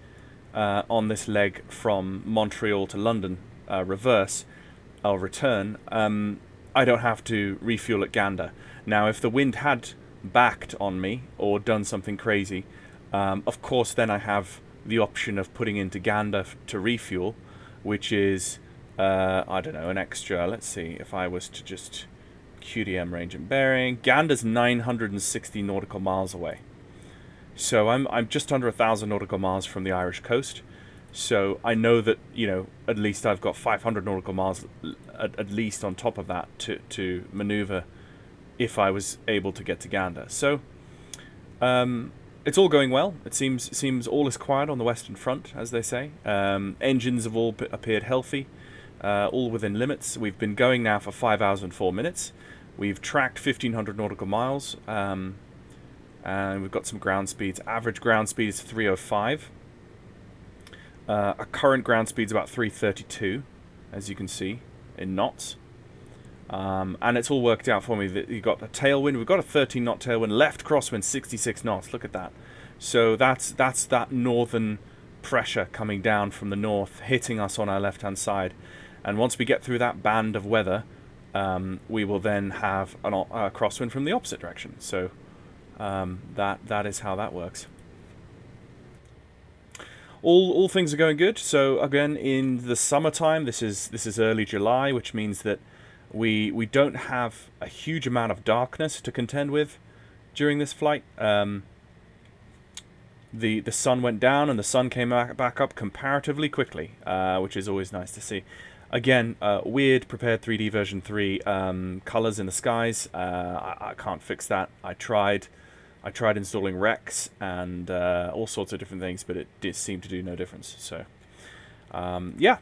on this leg from Montreal to London reverse, I'll return, I don't have to refuel at Gander. Now, if the wind had backed on me or done something crazy, of course, then I have the option of putting into Gander to refuel, which is, I don't know, an extra, let's see, if I was to just QDM range and bearing, Gander's 960 nautical miles away. So I'm just under 1,000 nautical miles from the Irish coast. So I know that, you know, at least I've got 500 nautical miles at least on top of that to maneuver if I was able to get to Gander. So it's all going well. It seems all is quiet on the Western Front, as they say. Engines have all appeared healthy, all within limits. We've been going now for 5 hours and 4 minutes. We've tracked 1,500 nautical miles, and we've got some ground speeds. Average ground speed is 305. Our current ground speed is about 332, as you can see, in knots. And it's all worked out for me that you've got a tailwind. We've got a 13-knot tailwind. Left crosswind, 66 knots. Look at that. So that's that northern pressure coming down from the north, hitting us on our left-hand side. And once we get through that band of weather, we will then have a crosswind from the opposite direction. So that is how that works. All things are going good. So again, in the summertime, this is early July, which means that we don't have a huge amount of darkness to contend with during this flight. The sun went down and the sun came back up comparatively quickly, which is always nice to see. Again, weird prepared 3D version 3 colors in the skies. I can't fix that. I tried installing Rex and all sorts of different things, but it did seem to do no difference. So, yeah,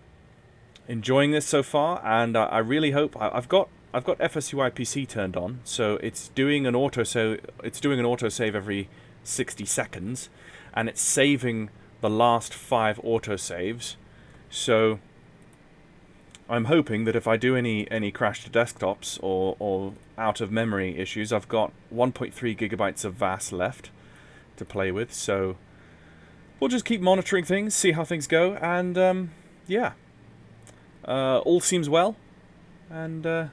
enjoying this so far, and I really hope I've got FSUI PC turned on, so it's doing an autosave. It's doing an autosave every 60 seconds, and it's saving the last 5 autosaves. So I'm hoping that if I do any crash to desktops or out of memory issues, I've got 1.3 gigabytes of VAS left to play with. So we'll just keep monitoring things, see how things go, and yeah, all seems well. And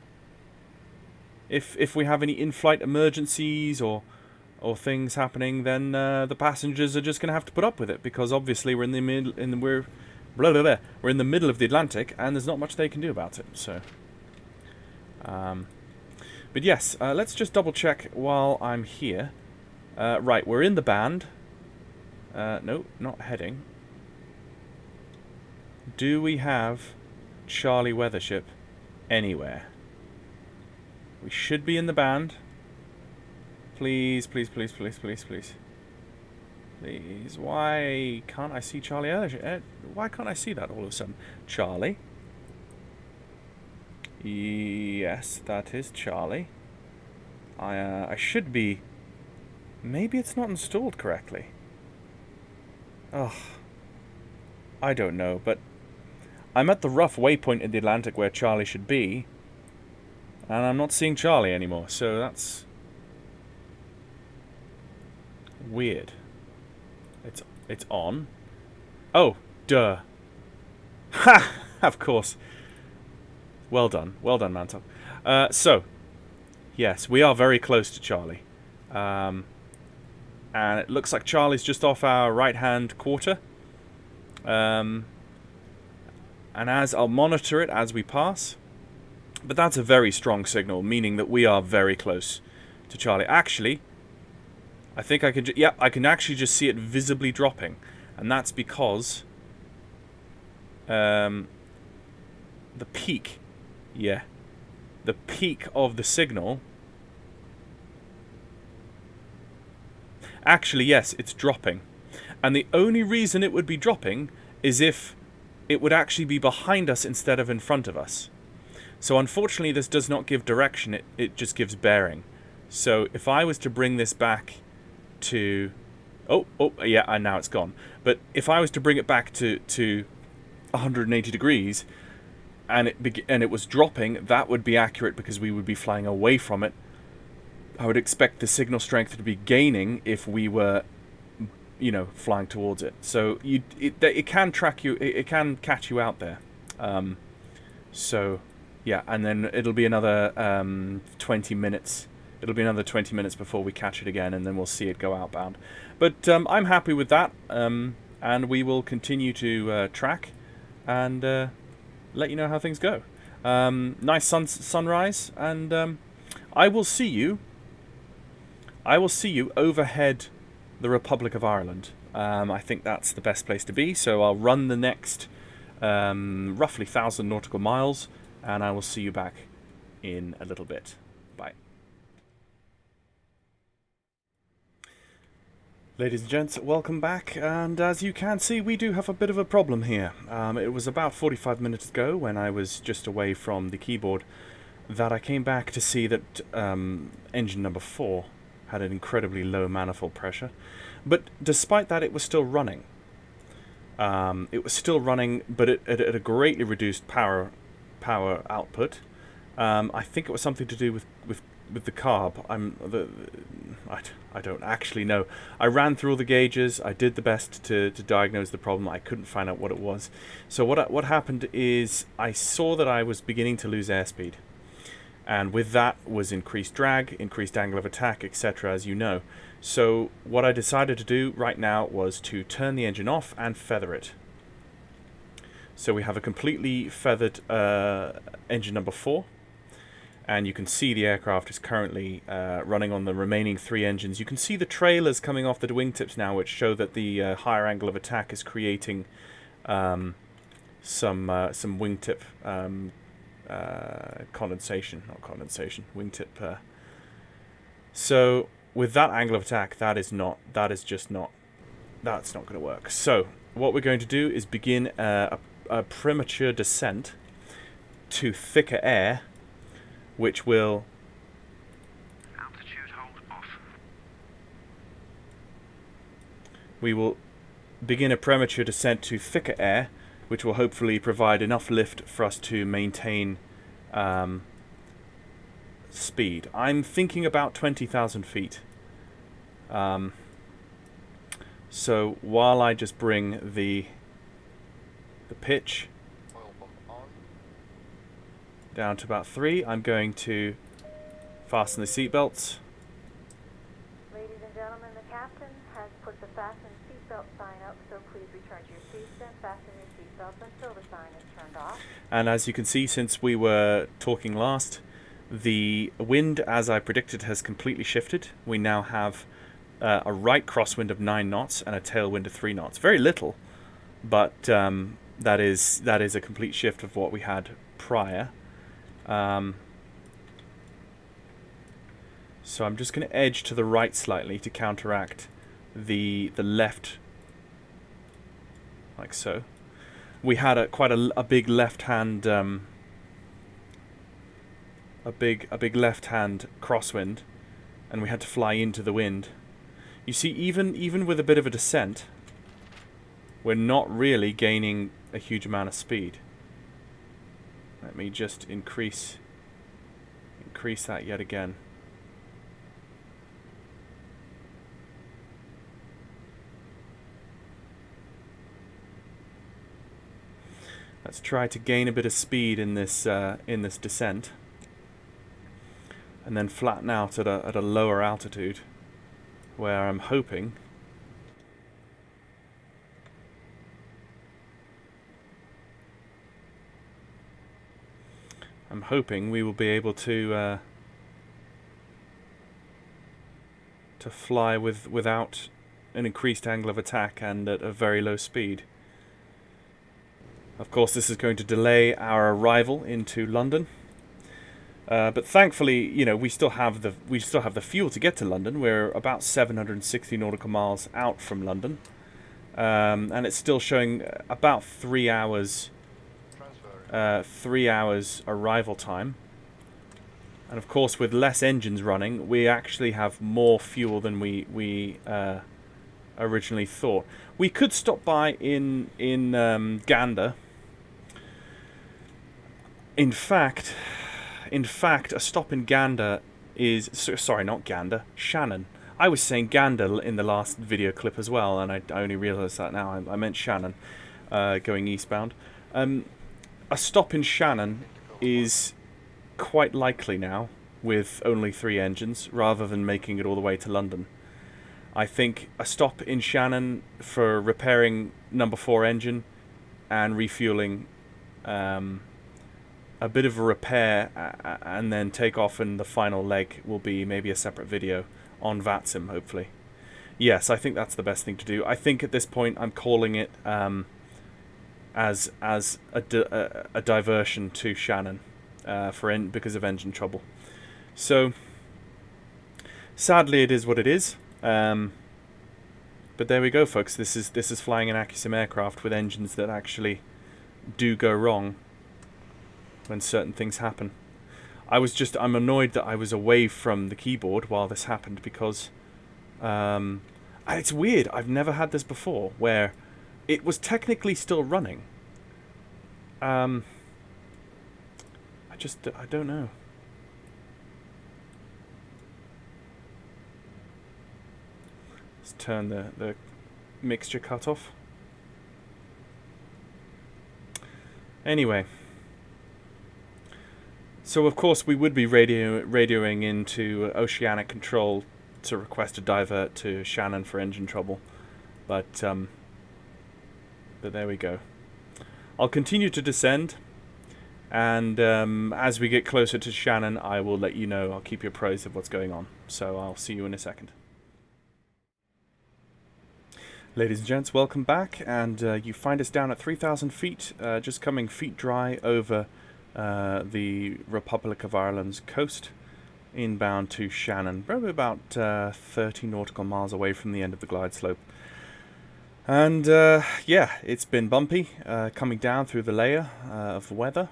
if we have any in-flight emergencies or things happening, then the passengers are just going to have to put up with it, because obviously we're in the middle, we're in the middle of the Atlantic, and there's not much they can do about it. So, but yes, let's just double check while I'm here. Right, we're in the band. No, not heading. Do we have Charlie Weathership anywhere? We should be in the band. Please, please, please, please, please, please. Please, why can't I see Charlie? Why can't I see that all of a sudden? Charlie. Yes, that is Charlie. I should be... Maybe it's not installed correctly. Ugh. I don't know, but I'm at the rough waypoint in the Atlantic where Charlie should be, and I'm not seeing Charlie anymore, so that's weird. It's on. Oh, duh. Ha! Of course. Well done, Mantle. So, yes, we are very close to Charlie. And it looks like Charlie's just off our right-hand quarter. And as I'll monitor it as we pass. But that's a very strong signal, meaning that we are very close to Charlie. Actually, I think I can... yeah, I can actually just see it visibly dropping. And that's because... the peak... yeah. The peak of the signal... Actually, yes, it's dropping. And the only reason it would be dropping is if it would actually be behind us instead of in front of us. So unfortunately, this does not give direction, it just gives bearing. So if I was to bring this back to... Oh, yeah, and now it's gone. But if I was to bring it back to 180 degrees and it was dropping, that would be accurate because we would be flying away from it. I would expect the signal strength to be gaining if we were, you know, flying towards it. So it can track you, it can catch you out there. So yeah, and then it'll be another 20 minutes. It'll be another 20 minutes before we catch it again, and then we'll see it go outbound. But I'm happy with that, and we will continue to track and let you know how things go. Nice sunrise, and I will see you overhead the Republic of Ireland. I think that's the best place to be, so I'll run the next roughly 1,000 nautical miles, and I will see you back in a little bit. Bye. Ladies and gents, welcome back, and as you can see, we do have a bit of a problem here. It was about 45 minutes ago, when I was just away from the keyboard, that I came back to see that engine number 4 had an incredibly low manifold pressure. But despite that, it was still running. It was still running, but it at a greatly reduced power output. I think it was something to do with the carb. I don't actually know. I ran through all the gauges. I did the best to diagnose the problem. I couldn't find out what it was. So what happened is I saw that I was beginning to lose airspeed, and with that was increased drag, increased angle of attack, etc., as you know. So what I decided to do right now was to turn the engine off and feather it. So we have a completely feathered engine number 4. And you can see the aircraft is currently running on the remaining 3 engines. You can see the trailers coming off the wingtips now, which show that the higher angle of attack is creating some wingtip condensation, not condensation, wingtip. So with that angle of attack, that's not going to work. So what we're going to do is begin a premature descent to thicker air, which will Altitude hold off. We will begin a premature descent to thicker air, which will hopefully provide enough lift for us to maintain speed. I'm thinking about 20,000 feet. So while I just bring the pitch down to about 3, I'm going to fasten the seatbelts. Ladies and gentlemen, the captain has put the fasten seatbelt sign up, so please return to your seats and fasten your seatbelts until the sign is turned off. And as you can see, since we were talking last, the wind, as I predicted, has completely shifted. We now have a right crosswind of 9 knots and a tailwind of 3 knots. Very little, but that is a complete shift of what we had prior. So I'm just going to edge to the right slightly to counteract the left, like so. We had quite a big left hand a big left hand crosswind, and we had to fly into the wind. You see, even with a bit of a descent, we're not really gaining a huge amount of speed. Let me just increase that yet again. Let's try to gain a bit of speed in this descent, and then flatten out at a lower altitude, where I'm hoping we will be able to fly without an increased angle of attack and at a very low speed. Of course, this is going to delay our arrival into London, But thankfully, you know, we still have the fuel to get to London. We're about 760 nautical miles out from London, and it's still showing about 3 hours. 3 hours arrival time. And of course, with less engines running, we actually have more fuel than we originally thought. We could stop by in Gander. In fact, a stop in Gander is... Sorry, not Gander. Shannon. I was saying Gander in the last video clip as well, and I only realised that now. I meant Shannon, going eastbound. A stop in Shannon is quite likely now, with only 3 engines, rather than making it all the way to London. I think a stop in Shannon for repairing number 4 engine and refueling, a bit of a repair, and then take off in the final leg will be maybe a separate video on VATSIM, hopefully. Yes, I think that's the best thing to do. I think at this point I'm calling it as a diversion to Shannon because of engine trouble. So sadly, it is what it is. But there we go, folks. This is flying an Accusum aircraft with engines that actually do go wrong when certain things happen. I'm annoyed that I was away from the keyboard while this happened, because and it's weird. I've never had this before, where it was technically still running. I don't know. Let's turn the mixture cutoff. Anyway. So of course we would be radioing into Oceanic Control to request a divert to Shannon for engine trouble, but there we go. I'll continue to descend, and as we get closer to Shannon, I will let you know. I'll keep you apprised of what's going on. So I'll see you in a second. Ladies and gents, welcome back, and you find us down at 3,000 feet, just coming feet dry over the Republic of Ireland's coast, inbound to Shannon, probably about 30 nautical miles away from the end of the glide slope. And yeah, it's been bumpy coming down through the layer of weather,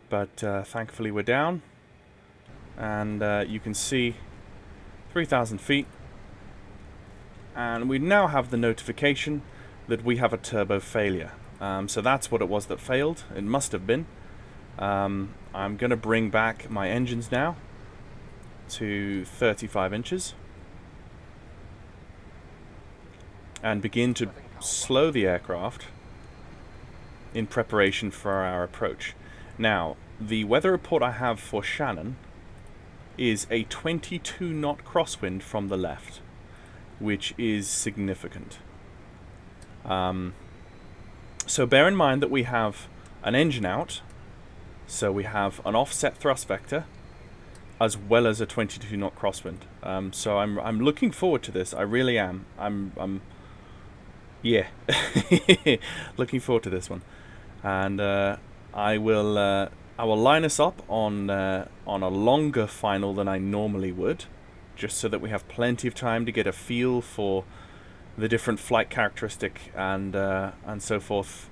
but thankfully we're down, and you can see 3,000 feet, and we now have the notification that we have a turbo failure. So that's what it was that failed. It must have been. I'm going to bring back my engines now to 35 inches and begin to slow the aircraft in preparation for our approach. Now, the weather report I have for Shannon is a 22 knot crosswind from the left, which is significant. So bear in mind that we have an engine out. So we have an offset thrust vector, as well as a 22 knot crosswind. So I'm looking forward to this. I really am. Yeah, looking forward to this one. And I will line us up on a longer final than I normally would, just so that we have plenty of time to get a feel for the different flight characteristic and so forth.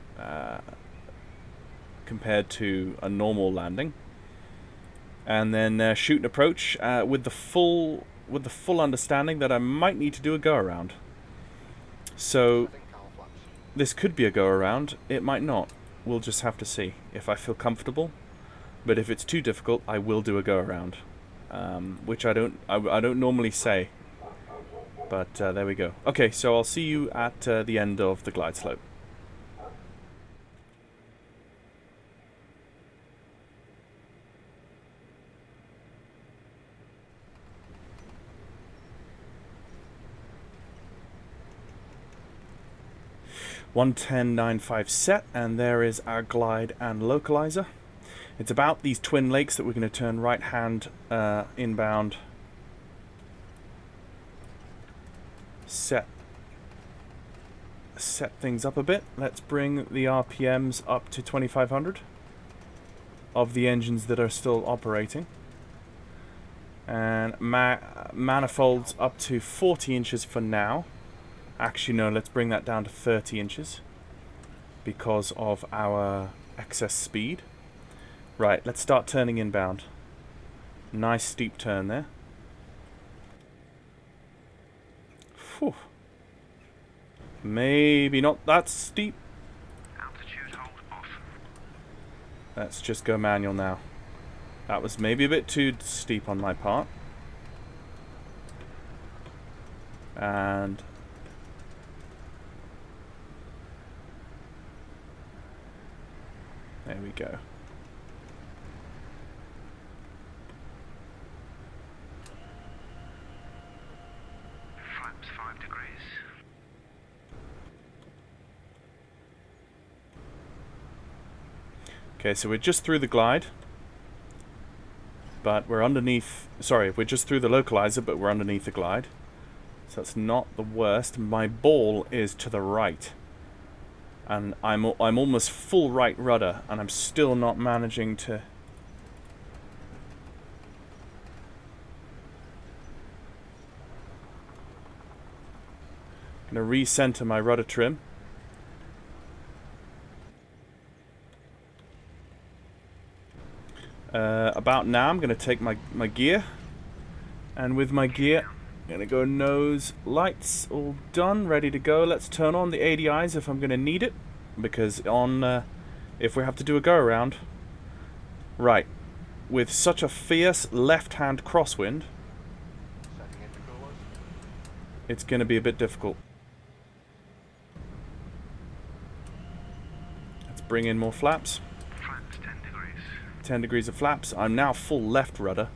Compared to a normal landing, and then shoot and approach with the full understanding that I might need to do a go around. So this could be a go around. It might not. We'll just have to see if I feel comfortable. But if it's too difficult, I will do a go around, which I don't normally say. But there we go. Okay, so I'll see you at the end of the glide slope. (110.95) set, and there is our glide and localizer. It's about these twin lakes that we're going to turn right hand inbound. Set things up a bit. Let's bring the RPMs up to 2500. of the engines that are still operating. And manifolds up to 40 inches for now. Actually, no, let's bring that down to 30 inches because of our excess speed. Right, let's start turning inbound. Nice steep turn there. Whew. Maybe not that steep. Altitude hold off. Let's just go manual now. That was maybe a bit too steep on my part. And there we go. Flaps 5 degrees. Okay, so we're just through the glide. But we're underneath... Sorry, we're just through the localizer, but we're underneath the glide. So that's not the worst. My ball is to the right. And I'm almost full right rudder, and I'm still not managing to... I'm going to recenter my rudder trim. About now, I'm going to take my gear. And with my gear, I'm going to go nose lights all done, ready to go. Let's turn on the ADIs if I'm going to need it. Because if we have to do a go-around. Right. With such a fierce left-hand crosswind, it's going to be a bit difficult. Let's bring in more flaps. Flaps 10 degrees. 10 degrees of flaps. I'm now full left rudder.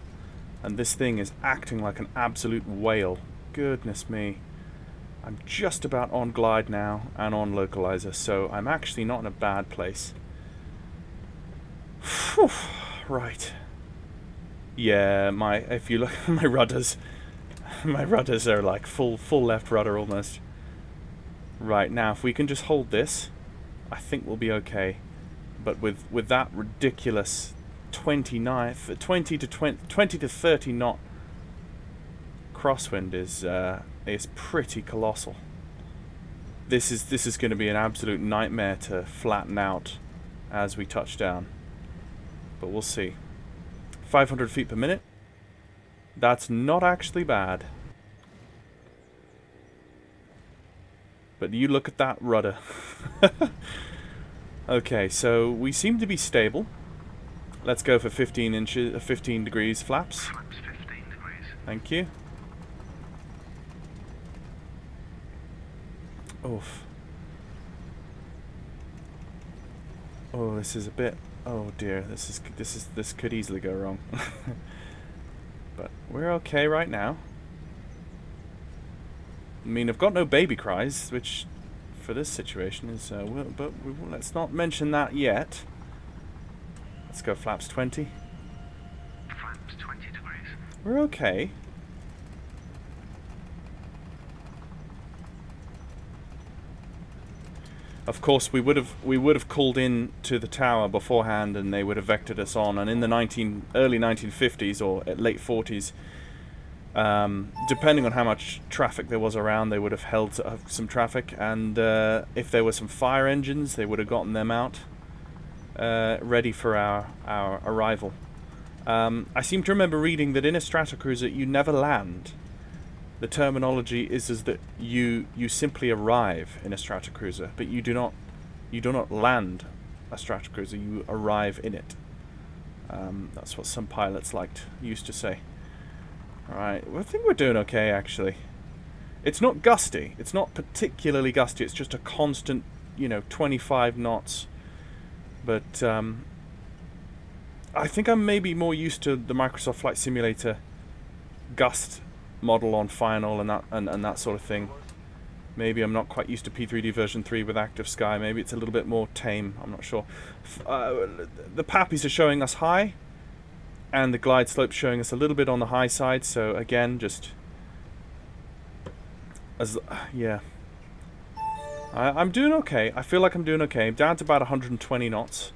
And this thing is acting like an absolute whale. Goodness me. I'm just about on glide now and on localizer, so I'm actually not in a bad place. Whew. Right. Yeah, if you look at my rudders are like full left rudder almost. Right, now if we can just hold this, I think we'll be okay. But with that ridiculous 20 to 30 knot crosswind is pretty colossal. This is going to be an absolute nightmare to flatten out as we touch down. But we'll see. 500 feet per minute. That's not actually bad. But you look at that rudder. Okay, so we seem to be stable. Let's go for 15 degrees flaps. Flaps 15 degrees. Thank you. Oof. Oh, this is a bit... Oh dear, this could easily go wrong. But we're okay right now. I mean, I've got no baby cries, which for this situation is... let's not mention that yet. Let's go flaps 20. Flaps 20 degrees. We're okay. Of course, we would have called in to the tower beforehand, and they would have vectored us on. And in the early 1950s or late 40s, depending on how much traffic there was around, they would have held some traffic. And if there were some fire engines, they would have gotten them out, ready for our arrival. I seem to remember reading that in a Stratocruiser you never land. The terminology is that you simply arrive in a Stratocruiser, but you do not land a Stratocruiser. You arrive in it. That's what some pilots used to say. All right, well, I think we're doing okay actually. It's not gusty. It's not particularly gusty. It's just a constant, 25 knots. But I think I'm maybe more used to the Microsoft Flight Simulator gust model on final and that sort of thing. Maybe I'm not quite used to P3D version 3 with active sky. Maybe it's a little bit more tame. I'm not sure. The PAPIs are showing us high, and the glide slope showing us a little bit on the high side. So again, I'm doing okay. I feel like I'm doing okay. I'm down to about 120 knots.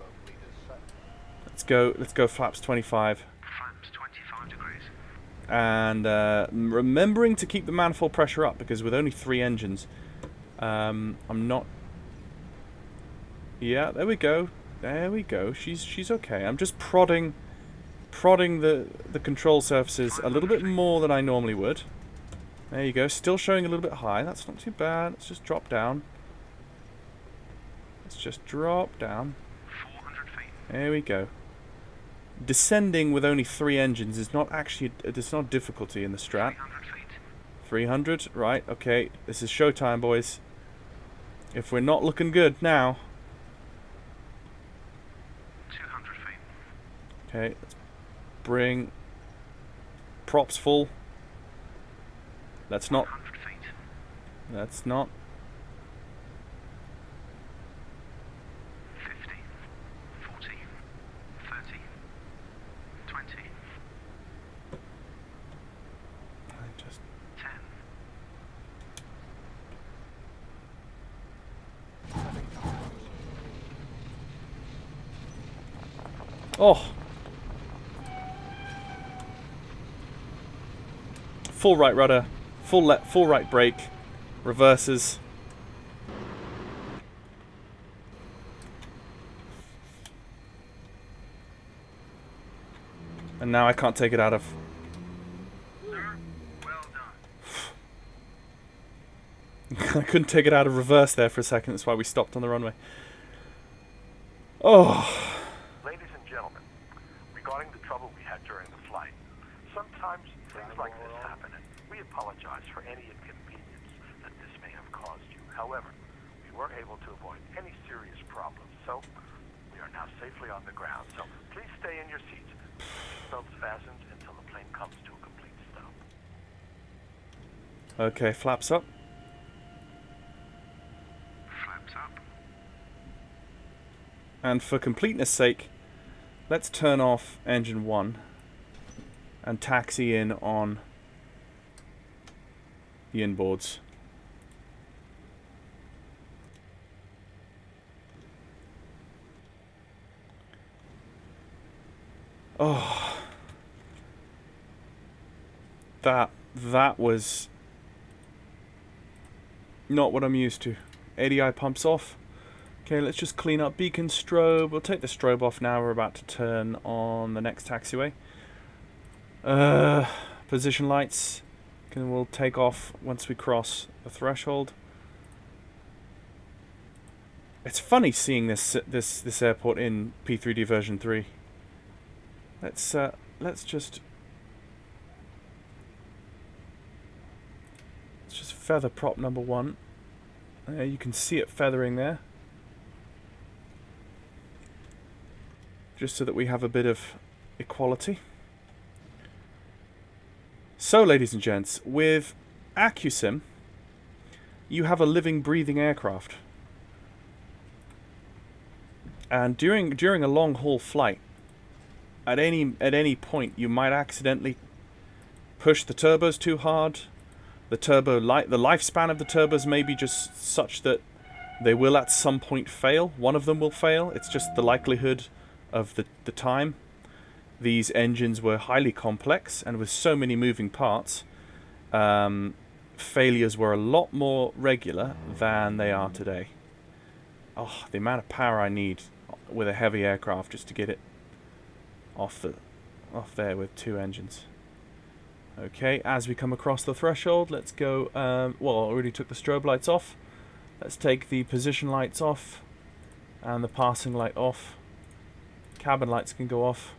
Let's go flaps 25. Flaps 25 degrees. And remembering to keep the manifold pressure up, because with only 3 engines, I'm not... Yeah, there we go. There we go. She's okay. I'm just prodding the control surfaces a little bit more than I normally would. There you go. Still showing a little bit high. That's not too bad. Let's just drop down. Let's just drop down. 400 feet. There we go. Descending with only 3 engines is not actually... It's not difficulty in the Strat. 300 feet. 300, right, okay. This is showtime, boys. If we're not looking good now... 200 feet. Okay, let's bring... props full. Let's not... 100 feet. Let's not... 50. 40. 30. 20. I just... 10. Oh! Full right rudder, full right brake, reverses. And now I can't take it out of... Sir, well done. I couldn't take it out of reverse there for a second, that's why we stopped on the runway. Oh! Ladies and gentlemen, regarding the trouble we had during the flight, sometimes things like this happen, and we apologize for any inconvenience that this may have caused you. However, we were able to avoid any serious problems, so we are now safely on the ground. So please stay in your seats, belts fastened until the plane comes to a complete stop. Okay, flaps up. Flaps up. And for completeness sake, let's turn off engine 1 and taxi in on the inboards. Oh, that was not what I'm used to. ADI pumps off. Okay, let's just clean up beacon strobe. We'll take the strobe off now. We're about to turn on the next taxiway. Position lights. Okay, we'll take off once we cross the threshold. It's funny seeing this airport in P3D version 3. Let's just feather prop number 1. You can see it feathering there. Just so that we have a bit of equality. So, ladies and gents, with AccuSim, you have a living, breathing aircraft. And during a long haul flight, at any point, you might accidentally push the turbos too hard. The lifespan of the turbos may be just such that they will at some point fail. One of them will fail. It's just the likelihood of the time. These engines were highly complex, and with so many moving parts, failures were a lot more regular than they are today. Oh, the amount of power I need with a heavy aircraft just to get it off there with 2 engines. Okay, as we come across the threshold, let's go. Well, I already took the strobe lights off. Let's take the position lights off and the passing light off. Cabin lights can go off.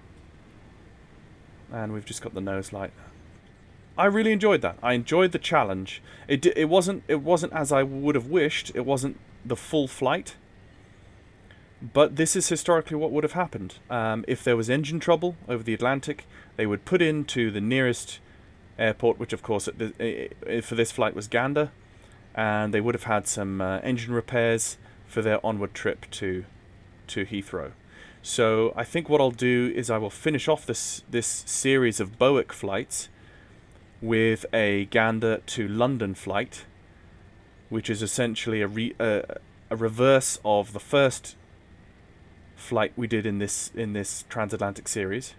And we've just got the nose light. I really enjoyed that. I enjoyed the challenge. It wasn't as I would have wished. It wasn't the full flight. But this is historically what would have happened. If there was engine trouble over the Atlantic, they would put into the nearest airport, which of course for this flight was Gander, and they would have had some engine repairs for their onward trip to Heathrow. So I think what I'll do is I will finish off this series of BOIC flights with a Gander to London flight, which is essentially a reverse of the first flight we did in this transatlantic series,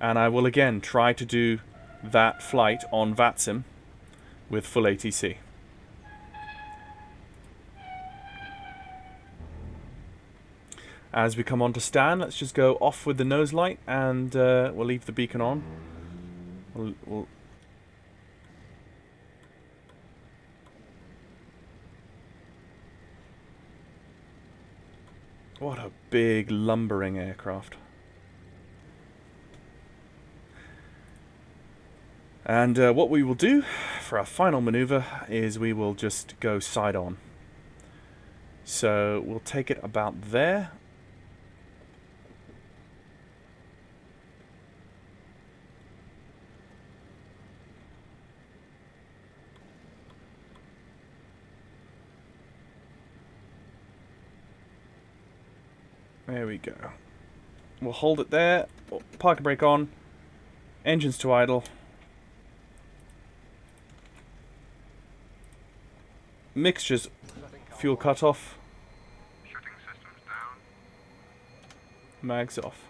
and I will again try to do that flight on VATSIM with full ATC. As we come on to stand, let's just go off with the nose light, and we'll leave the beacon on. We'll What a big lumbering aircraft. And what we will do for our final maneuver is we will just go side on. So we'll take it about there. There we go. We'll hold it there. Parking brake on. Engines to idle. Mixtures. Fuel cut off. Shutting systems down. Mags off.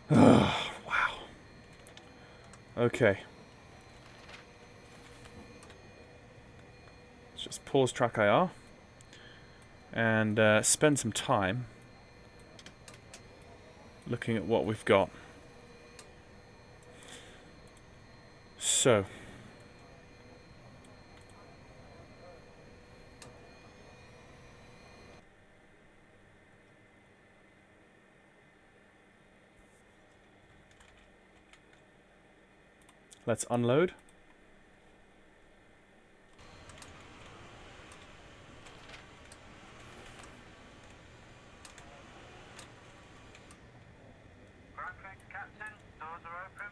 Wow. Okay. Let's just pause track IR. And spend some time looking at what we've got. So, let's unload. Captain, doors are open.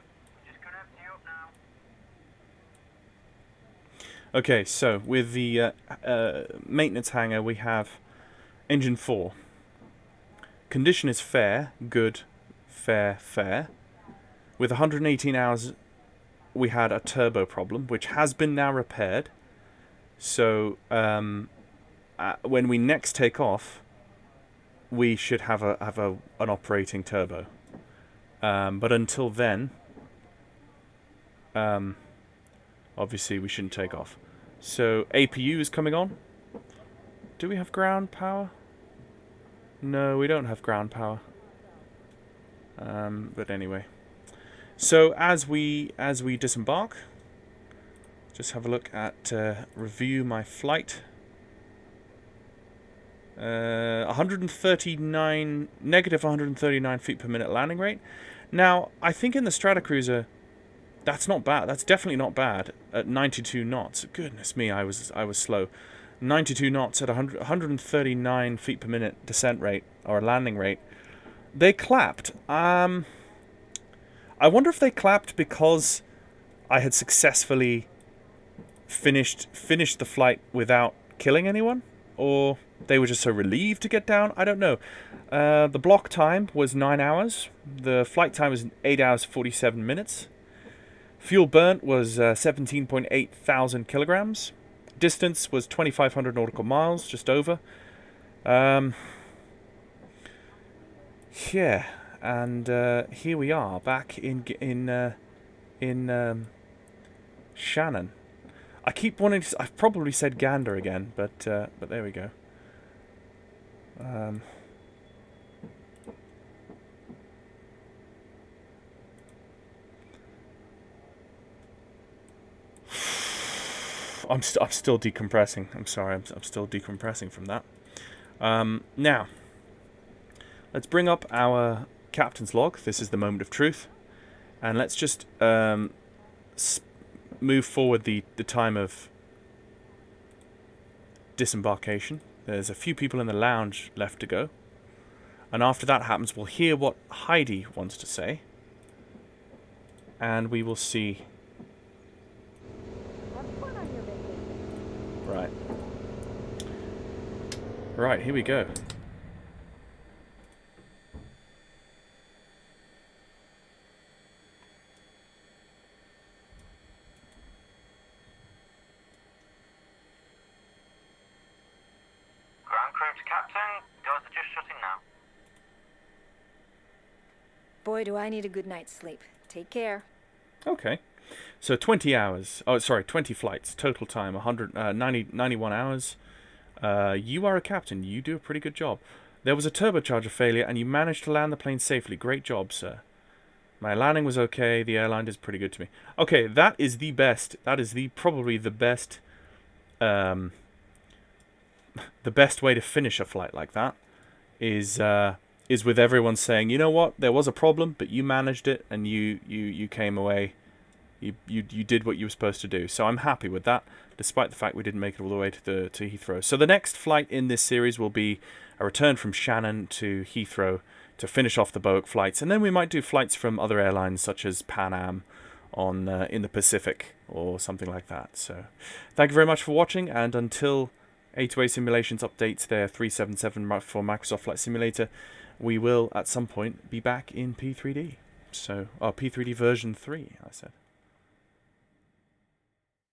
We're just going to empty you up now. Okay, so with the maintenance hangar, we have engine 4. Condition is fair, good, fair, fair. With 118 hours, we had a turbo problem, which has been now repaired. So when we next take off, we should have an operating turbo. But until then, obviously we shouldn't take off. So APU is coming on. Do we have ground power? No, we don't have ground power. But anyway. So as we disembark, just have a look at review my flight. 139 negative 139 feet per minute landing rate. Now, I think in the Stratocruiser, that's not bad. That's definitely not bad at 92 knots. Goodness me, I was slow. 92 knots at 139 feet per minute descent rate or landing rate. They clapped. I wonder if they clapped because I had successfully finished the flight without killing anyone, or they were just so relieved to get down. I don't know. The block time was 9 hours. The flight time was 8 hours 47 minutes. Fuel burnt was 17.8 thousand kilograms. Distance was 2,500 nautical miles, just over. Yeah, and here we are back in Shannon. I keep wanting to. I've probably said Gander again, but there we go. I'm still decompressing. I'm sorry. I'm still decompressing from that. Now, let's bring up our captain's log. This is the moment of truth, and let's just move forward the time of disembarkation. There's a few people in the lounge left to go, and after that happens, we'll hear what Heidi wants to say, and we will see. Right, here we go. Ground crew to Captain, doors are just shutting boy, do I need a good night's sleep. Take care. Okay. So 20 hours. Oh, sorry, 20 flights. Total time, 91 hours. You are a captain. You do a pretty good job. There was a turbocharger failure, and you managed to land the plane safely. Great job, sir. My landing was okay. The airline is pretty good to me. Okay, that is the best. That is probably the best. The best way to finish a flight like that is with everyone saying, you know what, there was a problem, but you managed it, and you came away. You did what you were supposed to do. So I'm happy with that, despite the fact we didn't make it all the way to Heathrow. So the next flight in this series will be a return from Shannon to Heathrow to finish off the BOIC flights, and then we might do flights from other airlines such as Pan Am on in the Pacific or something like that. So thank you very much for watching, and until A2A Simulations updates their 377 for Microsoft Flight Simulator, we will at some point be back in P3D. So P3D version 3, I said.